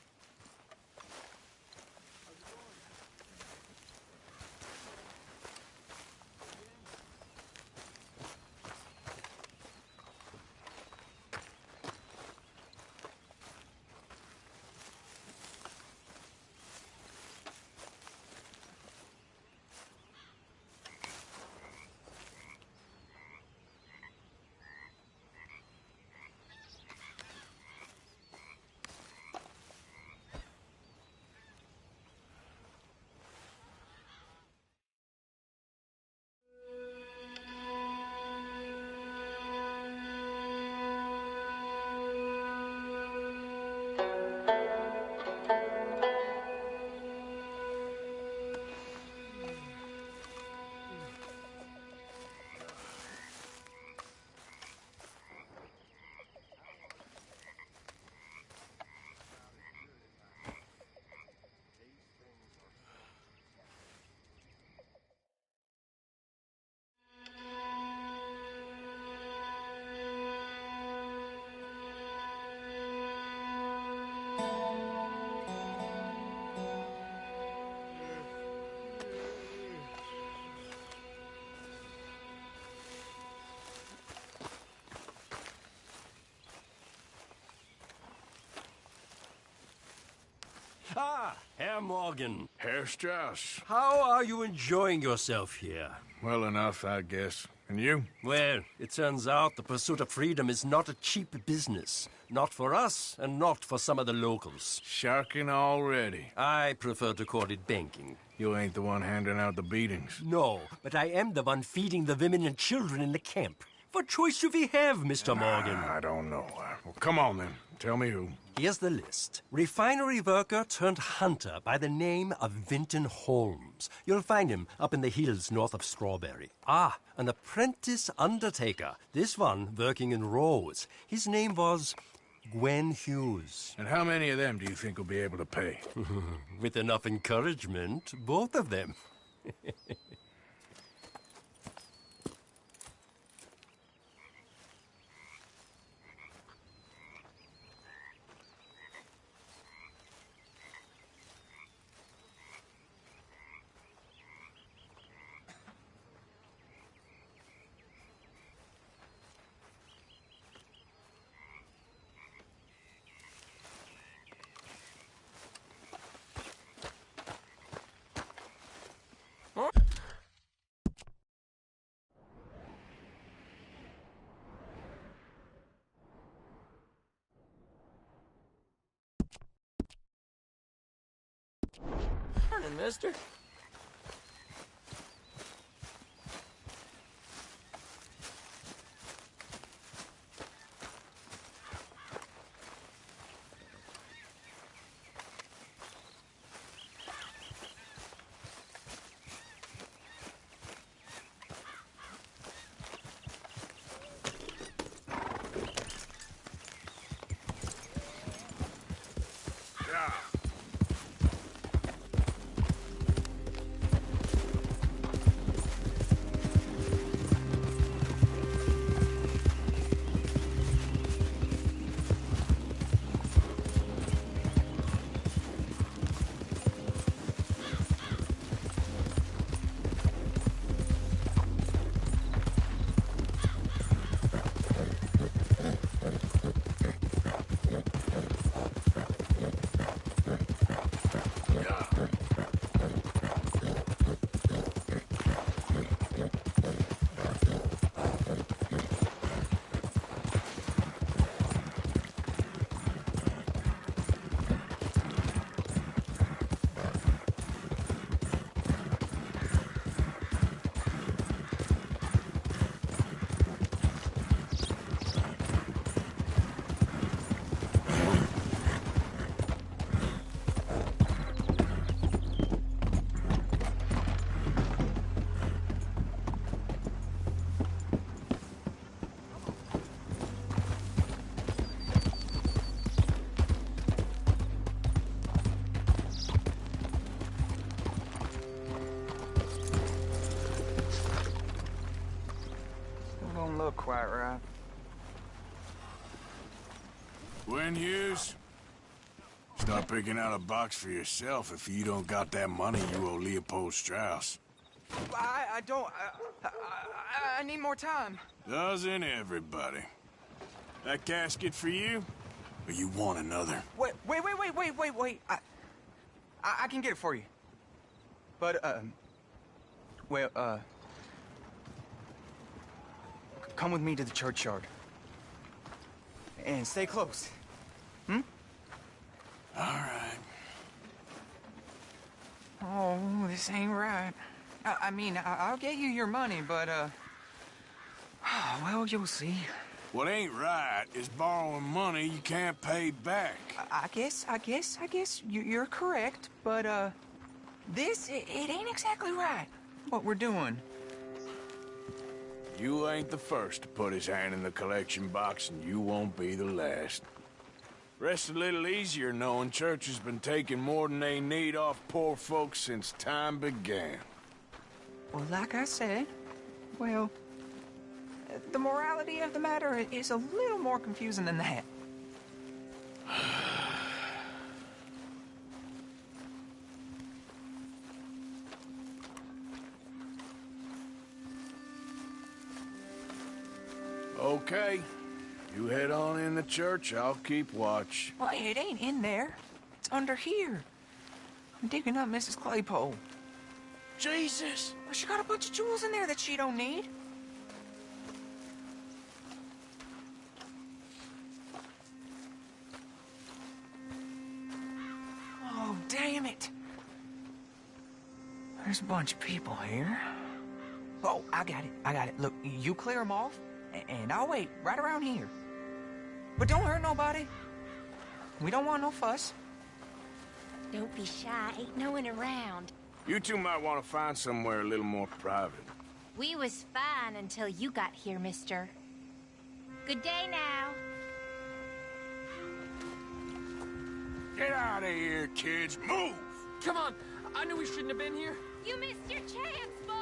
Ah, Herr Morgan. Herr Strauss. How are you enjoying yourself here? Well enough, I guess. And you? Well, it turns out the pursuit of freedom is not a cheap business. Not for us, and not for some of the locals. Sharking already. I prefer to call it banking. You ain't the one handing out the beatings. No, but I am the one feeding the women and children in the camp. What choice do we have, Mr. Morgan? I don't know. Well, come on, then. Tell me who. Here's the list. Refinery worker turned hunter by the name of Vinton Holmes. You'll find him up in the hills north of Strawberry. Ah, an apprentice undertaker. This one working in Rose. His name was Gwen Hughes. And how many of them do you think will be able to pay? With enough encouragement, both of them. Morning, mister. Look quite right. Gwen Hughes? Start picking out a box for yourself if you don't got that money you owe Leopold Strauss. I don't... I need more time. Doesn't everybody? That casket for you? Or you want another? Wait. I can get it for you. But, come with me to the churchyard. And stay close. Hmm? All right. Oh, this ain't right. I mean, I'll get you your money, but, well, you'll see. What ain't right is borrowing money you can't pay back. I guess you're correct, but, it ain't exactly right, what we're doing. You ain't the first to put his hand in the collection box, and you won't be the last. Rest a little easier knowing church has been taking more than they need off poor folks since time began. Well, like I said, well, the morality of the matter is a little more confusing than that. Okay. You head on in the church, I'll keep watch. Well, it ain't in there. It's under here. I'm digging up Mrs. Claypole. Jesus! Well, she got a bunch of jewels in there that she don't need. Oh, damn it. There's a bunch of people here. Oh, I got it. Look, you clear them off, and I'll wait right around here. But don't hurt nobody. We don't want no fuss. Don't be shy. Ain't no one around. You two might want to find somewhere a little more private. We was fine until you got here, mister. Good day now. Get out of here, kids. Move! Come on. I knew we shouldn't have been here. You missed your chance, boy!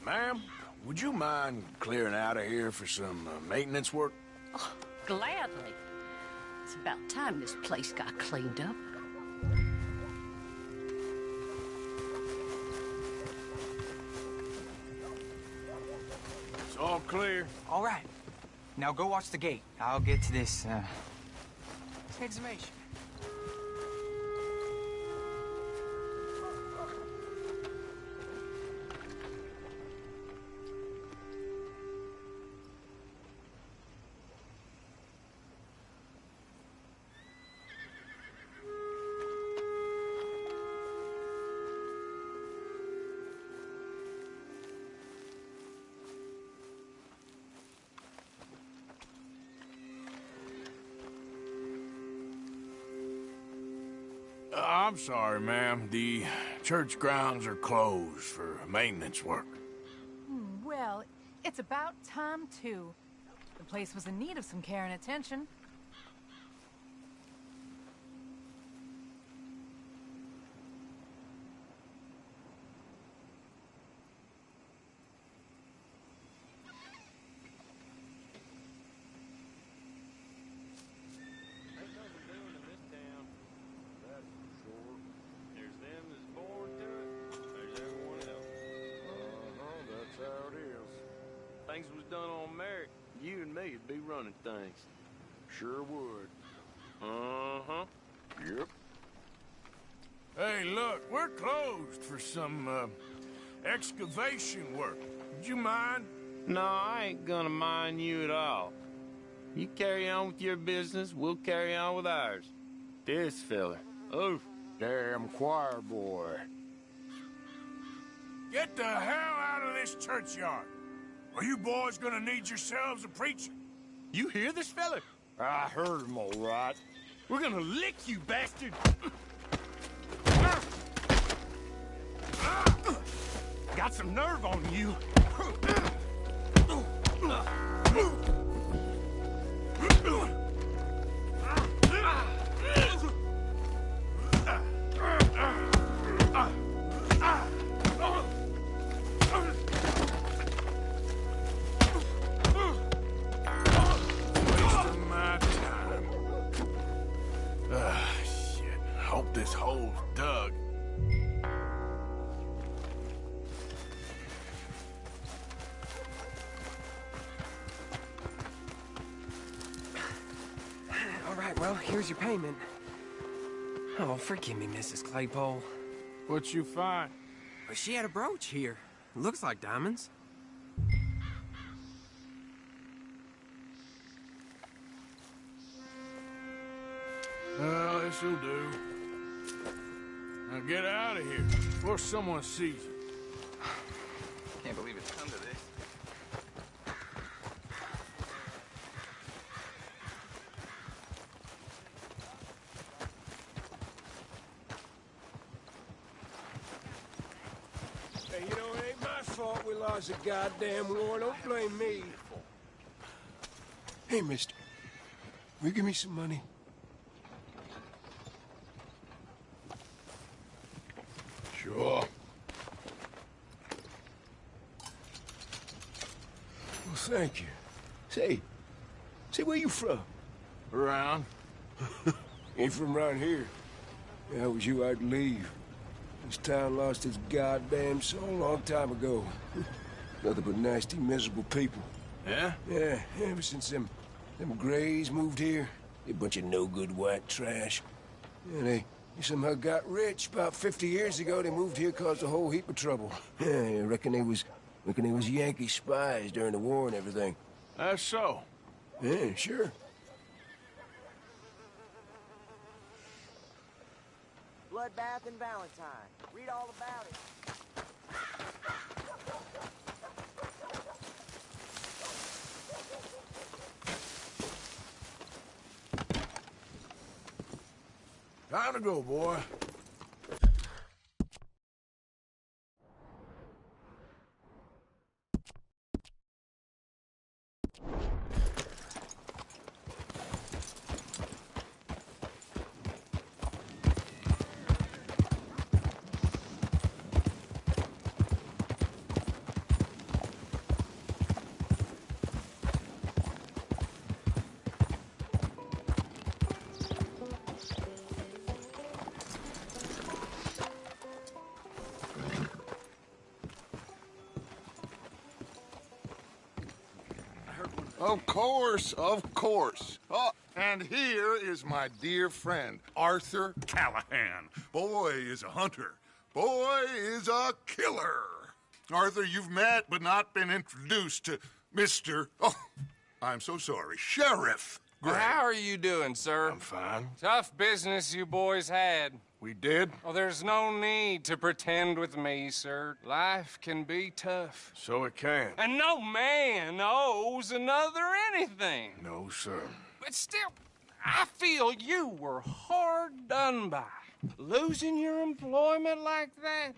Ma'am, would you mind clearing out of here for some maintenance work? Oh, gladly. It's about time this place got cleaned up. It's all clear. All right. Now go watch the gate. I'll get to this, exhumation. I'm sorry, ma'am. The church grounds are closed for maintenance work. Well, it's about time, too. The place was in need of some care and attention. Things was done on merit, you and me'd be running things. Sure would. Uh-huh. Yep. Hey, look, we're closed for some, excavation work. Would you mind? No, I ain't gonna mind you at all. You carry on with your business, we'll carry on with ours. This fella. Oh, damn choir boy. Get the hell out of this churchyard. Are you boys gonna need yourselves a preacher? You hear this fella? I heard him all right. We're gonna lick you, bastard! Got some nerve on you. Shit. Hope this hole's dug. All right, well, here's your payment. Oh, forgive me, Mrs. Claypole. What'd you find? Well, she had a brooch here. Looks like diamonds. Well, this'll do. Now get out of here before someone sees you. Can't believe it's come to this. Hey, you know, it ain't my fault we lost a goddamn war. Don't blame me. Hey, mister. Will you give me some money? Sure. Well, thank you. Say, where you from? Around. Ain't from around here. If that was you, I'd leave. This town lost its goddamn soul a long time ago. Nothing but nasty, miserable people. Yeah? Yeah, ever since them Grays moved here, they a bunch of no-good white trash. Yeah, they somehow got rich. About 50 years ago, they moved here, caused a whole heap of trouble. Yeah, I reckon they was Yankee spies during the war and everything. That's so. Yeah, sure. Bloodbath and Valentine. Read all about it. Time to go, boy. Of course, of course. Oh, and here is my dear friend, Arthur Callahan. Boy is a hunter. Boy is a killer. Arthur, you've met but not been introduced to Mr. Oh, I'm so sorry, Sheriff Gray. How are you doing, sir? I'm fine. Tough business you boys had. We did? Oh, there's no need to pretend with me, sir. Life can be tough. So it can. And no man owes another anything. No, sir. But still, I feel you were hard done by. Losing your employment like that.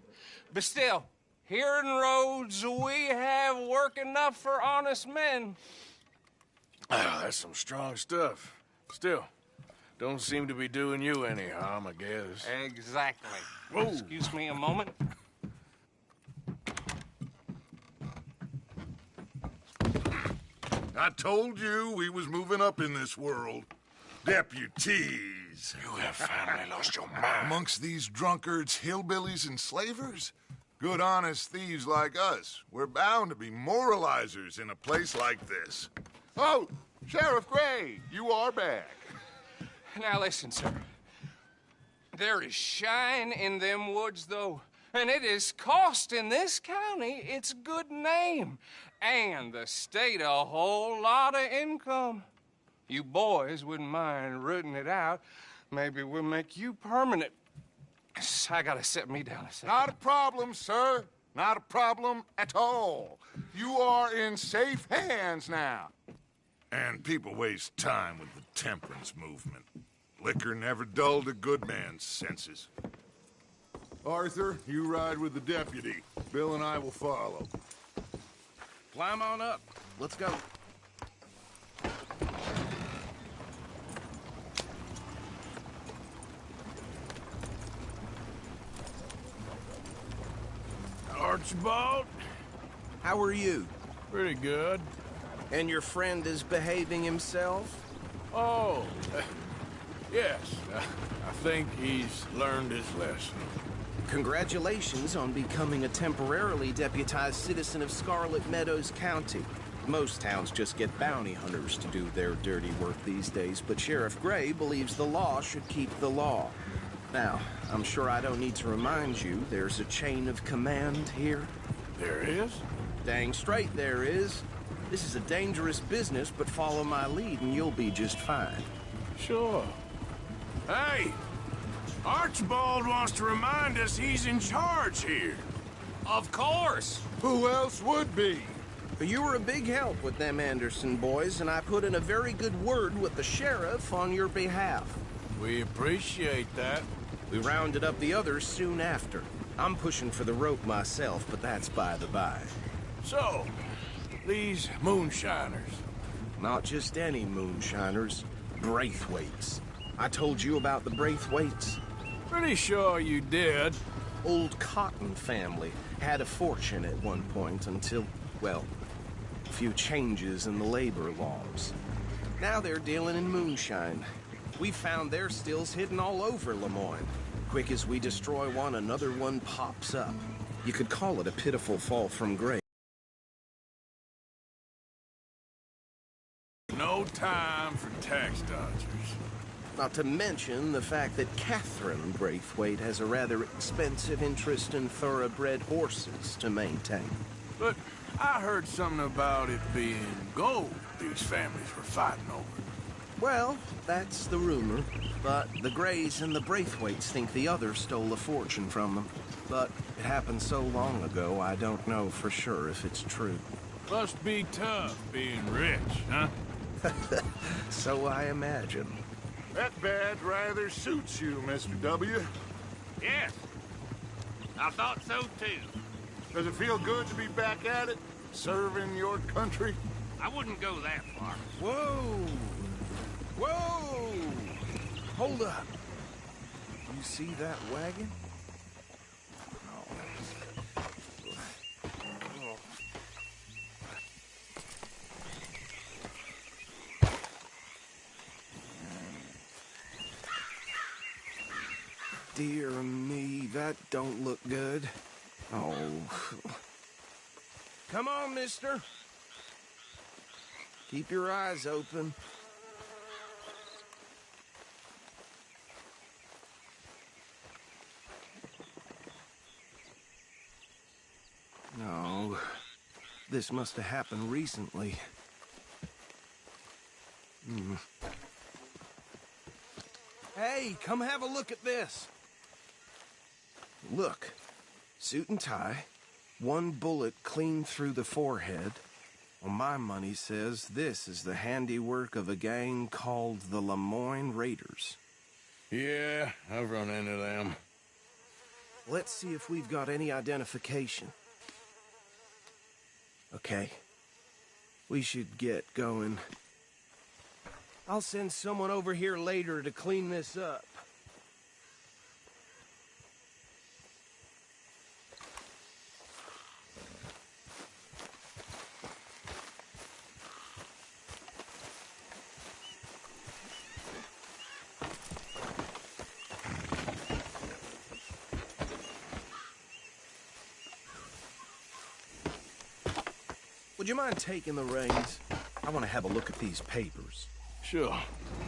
But still, here in Rhodes, we have work enough for honest men. Ah, that's some strong stuff. Still, don't seem to be doing you any harm, I guess. Exactly. Whoa. Excuse me a moment. I told you we was moving up in this world. Deputies. You have finally lost your mind. Amongst these drunkards, hillbillies, and slavers? Good, honest thieves like us. We're bound to be moralizers in a place like this. Oh, Sheriff Gray, you are back. Now listen, sir. There is shine in them woods, though, and it is costing this county its good name and the state a whole lot of income. You boys wouldn't mind rooting it out. Maybe we'll make you permanent. I gotta sit me down a second. Not a problem, sir. Not a problem at all. You are in safe hands now. And people waste time with the temperance movement. Liquor never dulled a good man's senses. Arthur, you ride with the deputy. Bill and I will follow. Climb on up. Let's go. Archibald? How are you? Pretty good. And your friend is behaving himself? Oh, yes. I think he's learned his lesson. Congratulations on becoming a temporarily deputized citizen of Scarlet Meadows County. Most towns just get bounty hunters to do their dirty work these days, but Sheriff Gray believes the law should keep the law. Now, I'm sure I don't need to remind you there's a chain of command here. There is? Dang straight there is. This is a dangerous business, but follow my lead and you'll be just fine. Sure. Hey! Archibald wants to remind us he's in charge here. Of course! Who else would be? You were a big help with them Anderson boys, and I put in a very good word with the sheriff on your behalf. We appreciate that. We rounded up the others soon after. I'm pushing for the rope myself, but that's by the by. So, these moonshiners. Not just any moonshiners. Braithwaites. I told you about the Braithwaites? Pretty sure you did. Old Cotton family had a fortune at one point until, well, a few changes in the labor laws. Now they're dealing in moonshine. We found their stills hidden all over Lemoyne. Quick as we destroy one, another one pops up. You could call it a pitiful fall from grace. No time for tax dodgers. Not to mention the fact that Catherine Braithwaite has a rather expensive interest in thoroughbred horses to maintain. But I heard something about it being gold these families were fighting over. Well, that's the rumor. But the Grays and the Braithwaites think the other stole a fortune from them. But it happened so long ago, I don't know for sure if it's true. Must be tough being rich, huh? So I imagine. That badge rather suits you, Mr. W. Yes. I thought so, too. Does it feel good to be back at it? Serving your country? I wouldn't go that far. Whoa! Whoa! Hold up. You see that wagon? Dear me, that don't look good. Oh. Come on, mister. Keep your eyes open. No. This must have happened recently. Hey, come have a look at this. Look. Suit and tie. One bullet clean through the forehead. Well, my money says this is the handiwork of a gang called the Lemoyne Raiders. Yeah, I've run into them. Let's see if we've got any identification. Okay. We should get going. I'll send someone over here later to clean this up. Would you mind taking the reins? I want to have a look at these papers. Sure.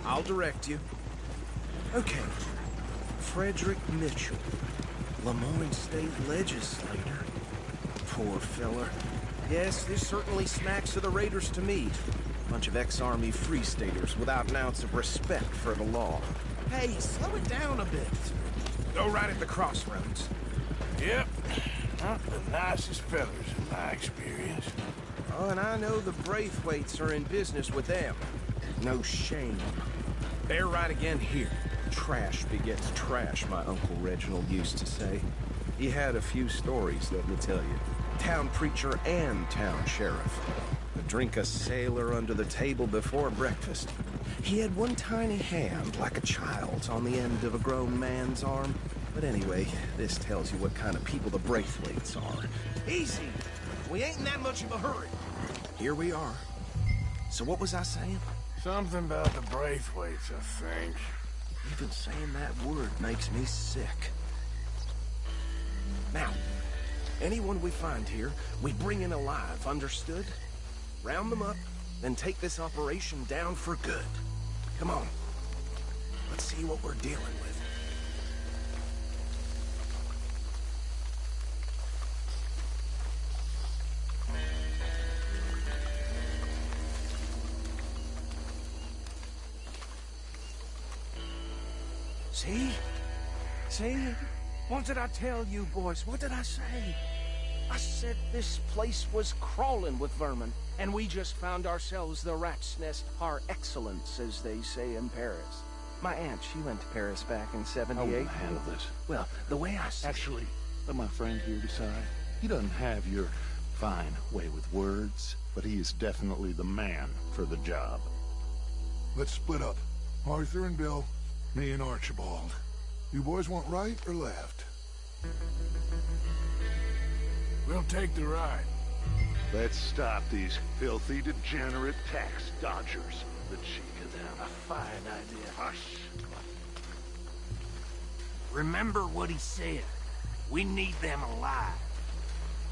I'll direct you. Okay. Frederick Mitchell, Lemoyne State Legislator. Poor feller. Yes, this certainly smacks of the Raiders to me. Bunch of ex-Army Free Staters without an ounce of respect for the law. Hey, slow it down a bit. Go right at the crossroads. Yep. Not the nicest fellas in my experience. Oh, and I know the Braithwaites are in business with them. No shame. They're right again here. Trash begets trash, my Uncle Reginald used to say. He had a few stories, let me tell you. Town preacher and town sheriff. Would drink a sailor under the table before breakfast. He had one tiny hand, like a child's, on the end of a grown man's arm. But anyway, this tells you what kind of people the Braithwaites are. Easy! We ain't in that much of a hurry. Here we are. So what was I saying? Something about the Braithwaites, I think. Even saying that word makes me sick. Now, anyone we find here, we bring in alive, understood? Round them up, then take this operation down for good. Come on. Let's see what we're dealing with. See? See? What did I tell you, boys? What did I say? I said this place was crawling with vermin, and we just found ourselves the rat's nest par excellence, as they say in Paris. My aunt, she went to Paris back in '78. I will handle this. Well, the way I see Actually, let my friend here decide. He doesn't have your fine way with words, but he is definitely the man for the job. Let's split up. Arthur and Bill, me and Archibald. You boys want right or left? We'll take the ride. Let's stop these filthy, degenerate tax dodgers. The cheek of them. A fine idea. Hush. Remember what he said. We need them alive.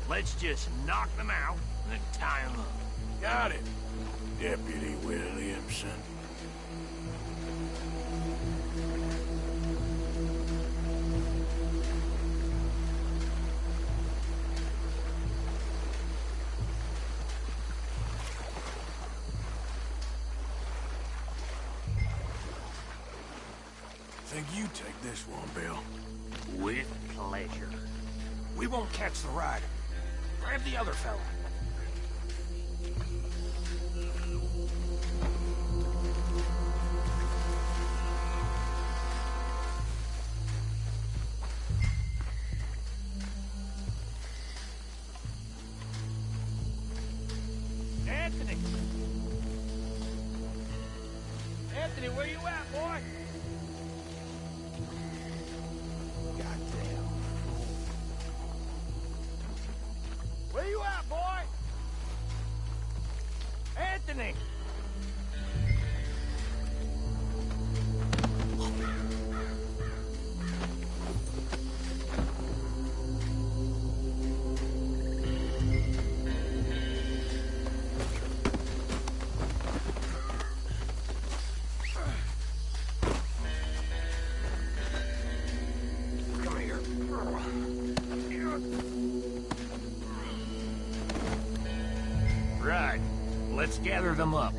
Let's just knock them out and then tie them up. Got it, Deputy Williamson. Think you take this one, Bill. With pleasure. We won't catch the rider. Grab the other fella. listening. Right. Let's gather them up.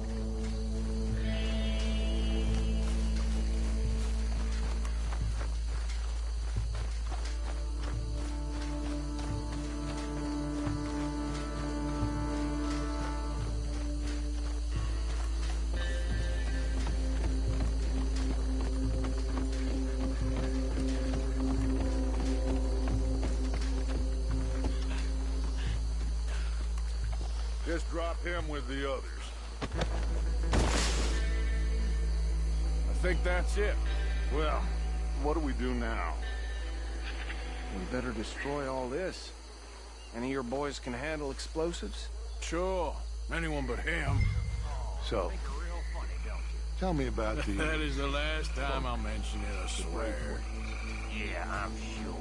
Just drop him with the others. I think that's it. Well, what do we do now? We better destroy all this. Any of your boys can handle explosives? Sure. Anyone but him. So, tell me about the... That is the last time I'll mention it, I swear. Yeah, I'm sure.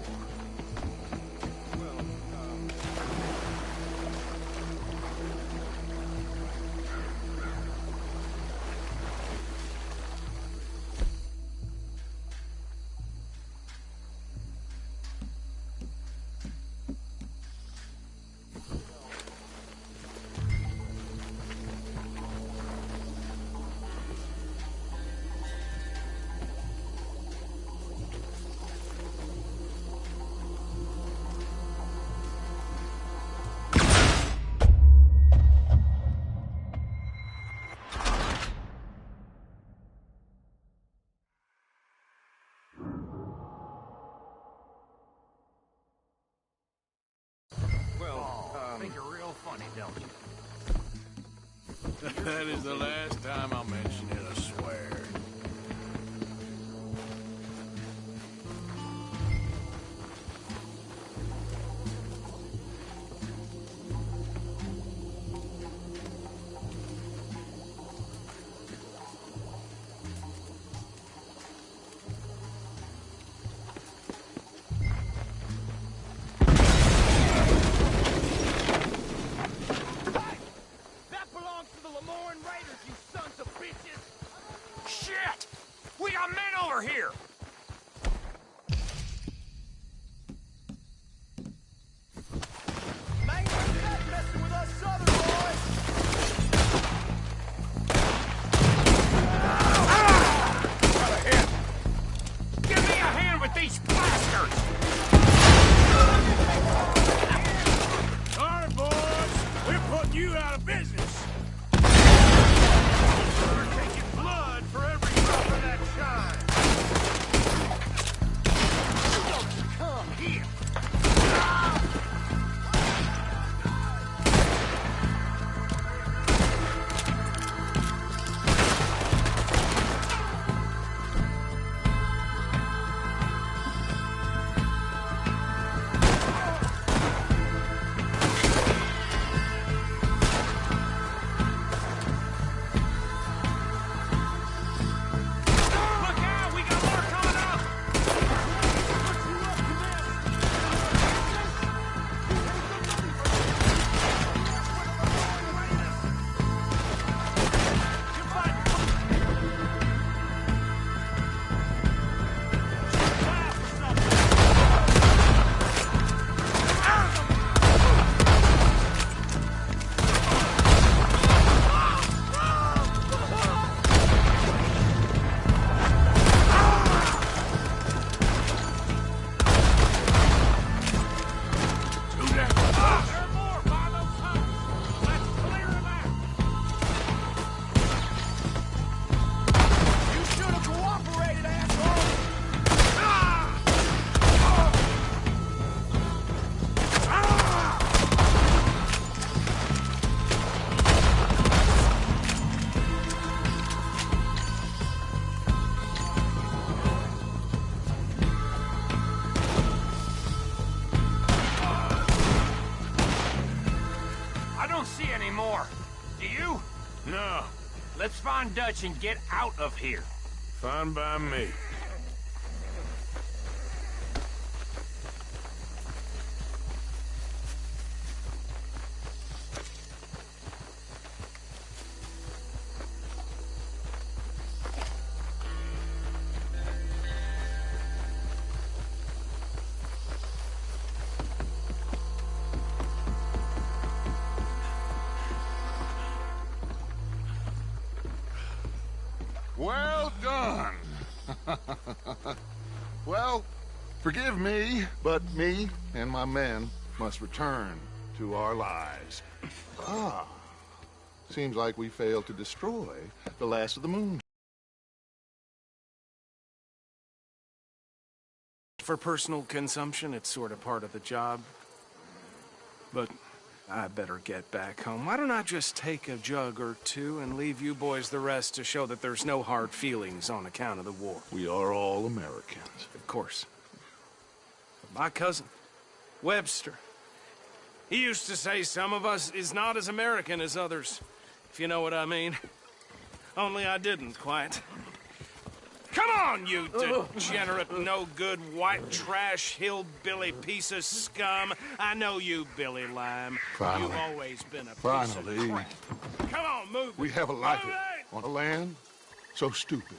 Think you're real funny, don't you? That is the last time I'll mention it, I swear. That belongs to the Lemoran Raiders, you sons of No. Let's find Dutch and get out of here. Fine by me. Well done. Well, forgive me, but me and my men must return to our lives. Ah, seems like we failed to destroy the last of the moon. For personal consumption, it's sort of part of the job. But I better get back home. Why don't I just take a jug or two and leave you boys the rest to show that there's no hard feelings on account of the war? We are all Americans. Of course. But my cousin, Webster, he used to say some of us is not as American as others, if you know what I mean. Only I didn't quite. Come on, you degenerate, no-good, white trash, hillbilly piece of scum. I know you, Billy Lime. Finally. You've always been a piece Finally. of crap. Come on, move. We have a life on a land so stupid,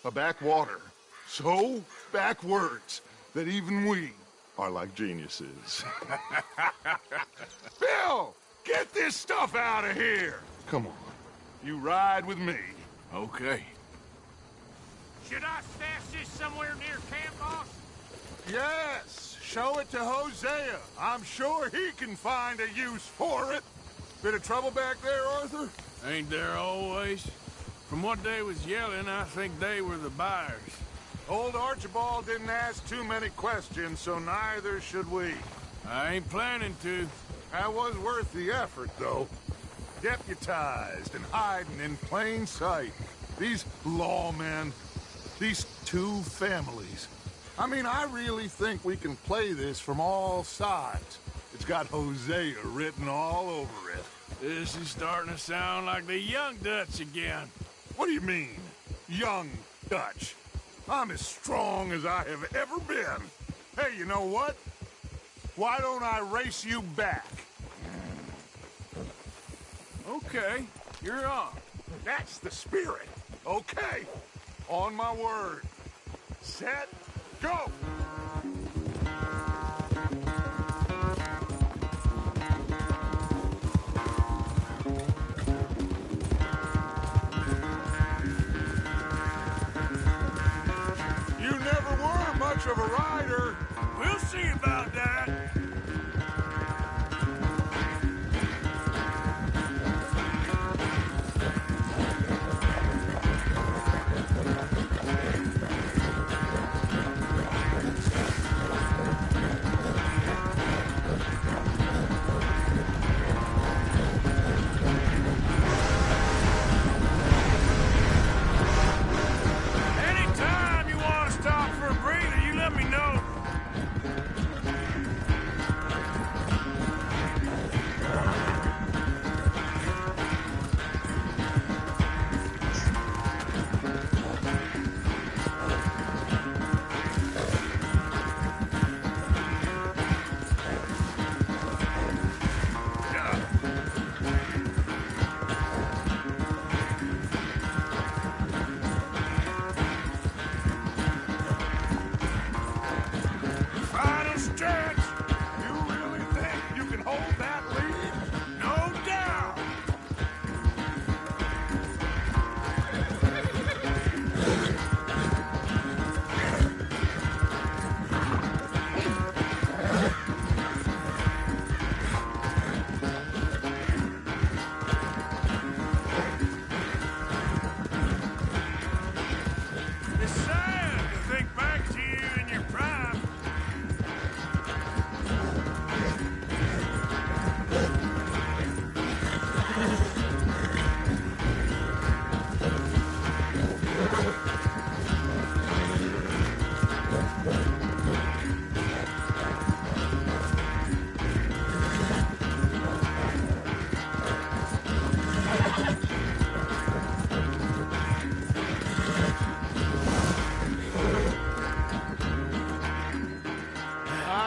a backwater so backwards that even we are like geniuses. Bill, get this stuff out of here. Come on, you ride with me. Okay. Should I stash this somewhere near camp, boss? Yes, show it to Hosea. I'm sure he can find a use for it. Bit of trouble back there, Arthur? Ain't there always? From what they was yelling, I think they were the buyers. Old Archibald didn't ask too many questions, so neither should we. I ain't planning to. That was worth the effort, though. Deputized and hiding in plain sight. These lawmen, these two families. I mean, I really think we can play this from all sides. It's got Hosea written all over it. This is starting to sound like the young Dutch again. What do you mean, young Dutch? I'm as strong as I have ever been. Hey, you know what? Why don't I race you back? Okay, you're on. That's the spirit. Okay, on my word. Set, go! You never were much of a rider. We'll see about that.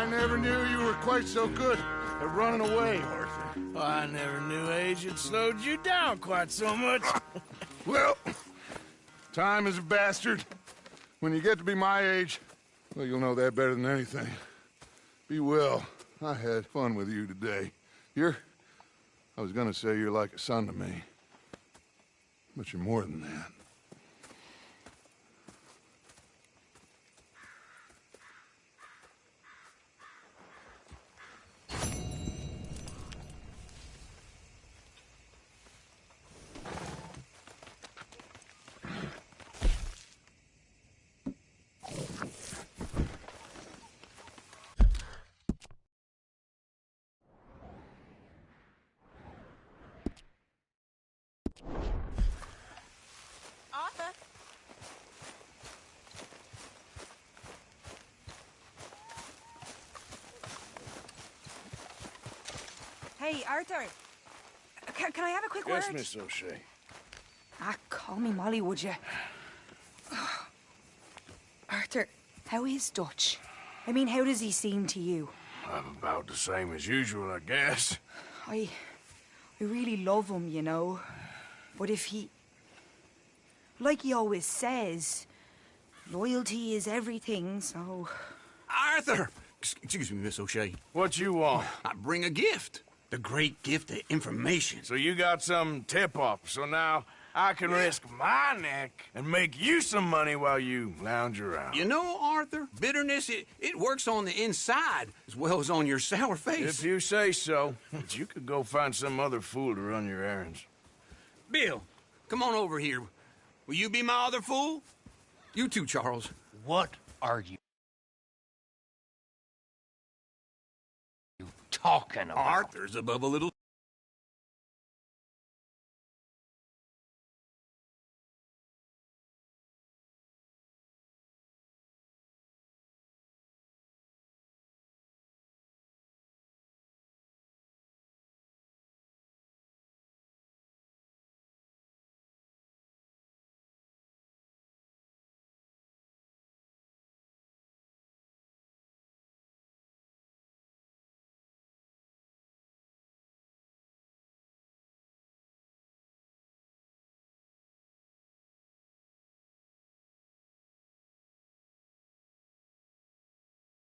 never knew you were quite so good at running away, Arthur. I never knew age had slowed you down quite so much. Well, time is a bastard. When you get to be my age, well, you'll know that better than anything. Be well. I had fun with you today. I was gonna say you're like a son to me. But you're more than that. Hey, Arthur. Can I have a quick Yes, word? Miss O'Shea. Call me Molly, would you? Arthur, how is Dutch? I mean, how does he seem to you? I'm about the same as usual, I guess. I really love him, you know. But if he... Like he always says, loyalty is everything, so... Arthur! Excuse me, Miss O'Shea. What you want? I bring a gift. The great gift of information. So you got some tip-off, so now I can risk my neck and make you some money while you lounge around. You know, Arthur, bitterness, it works on the inside as well as on your sour face. If you say so. But you could go find some other fool to run your errands. Bill, come on over here. Will you be my other fool? You too, Charles. What are you talking about? Arthur's above a little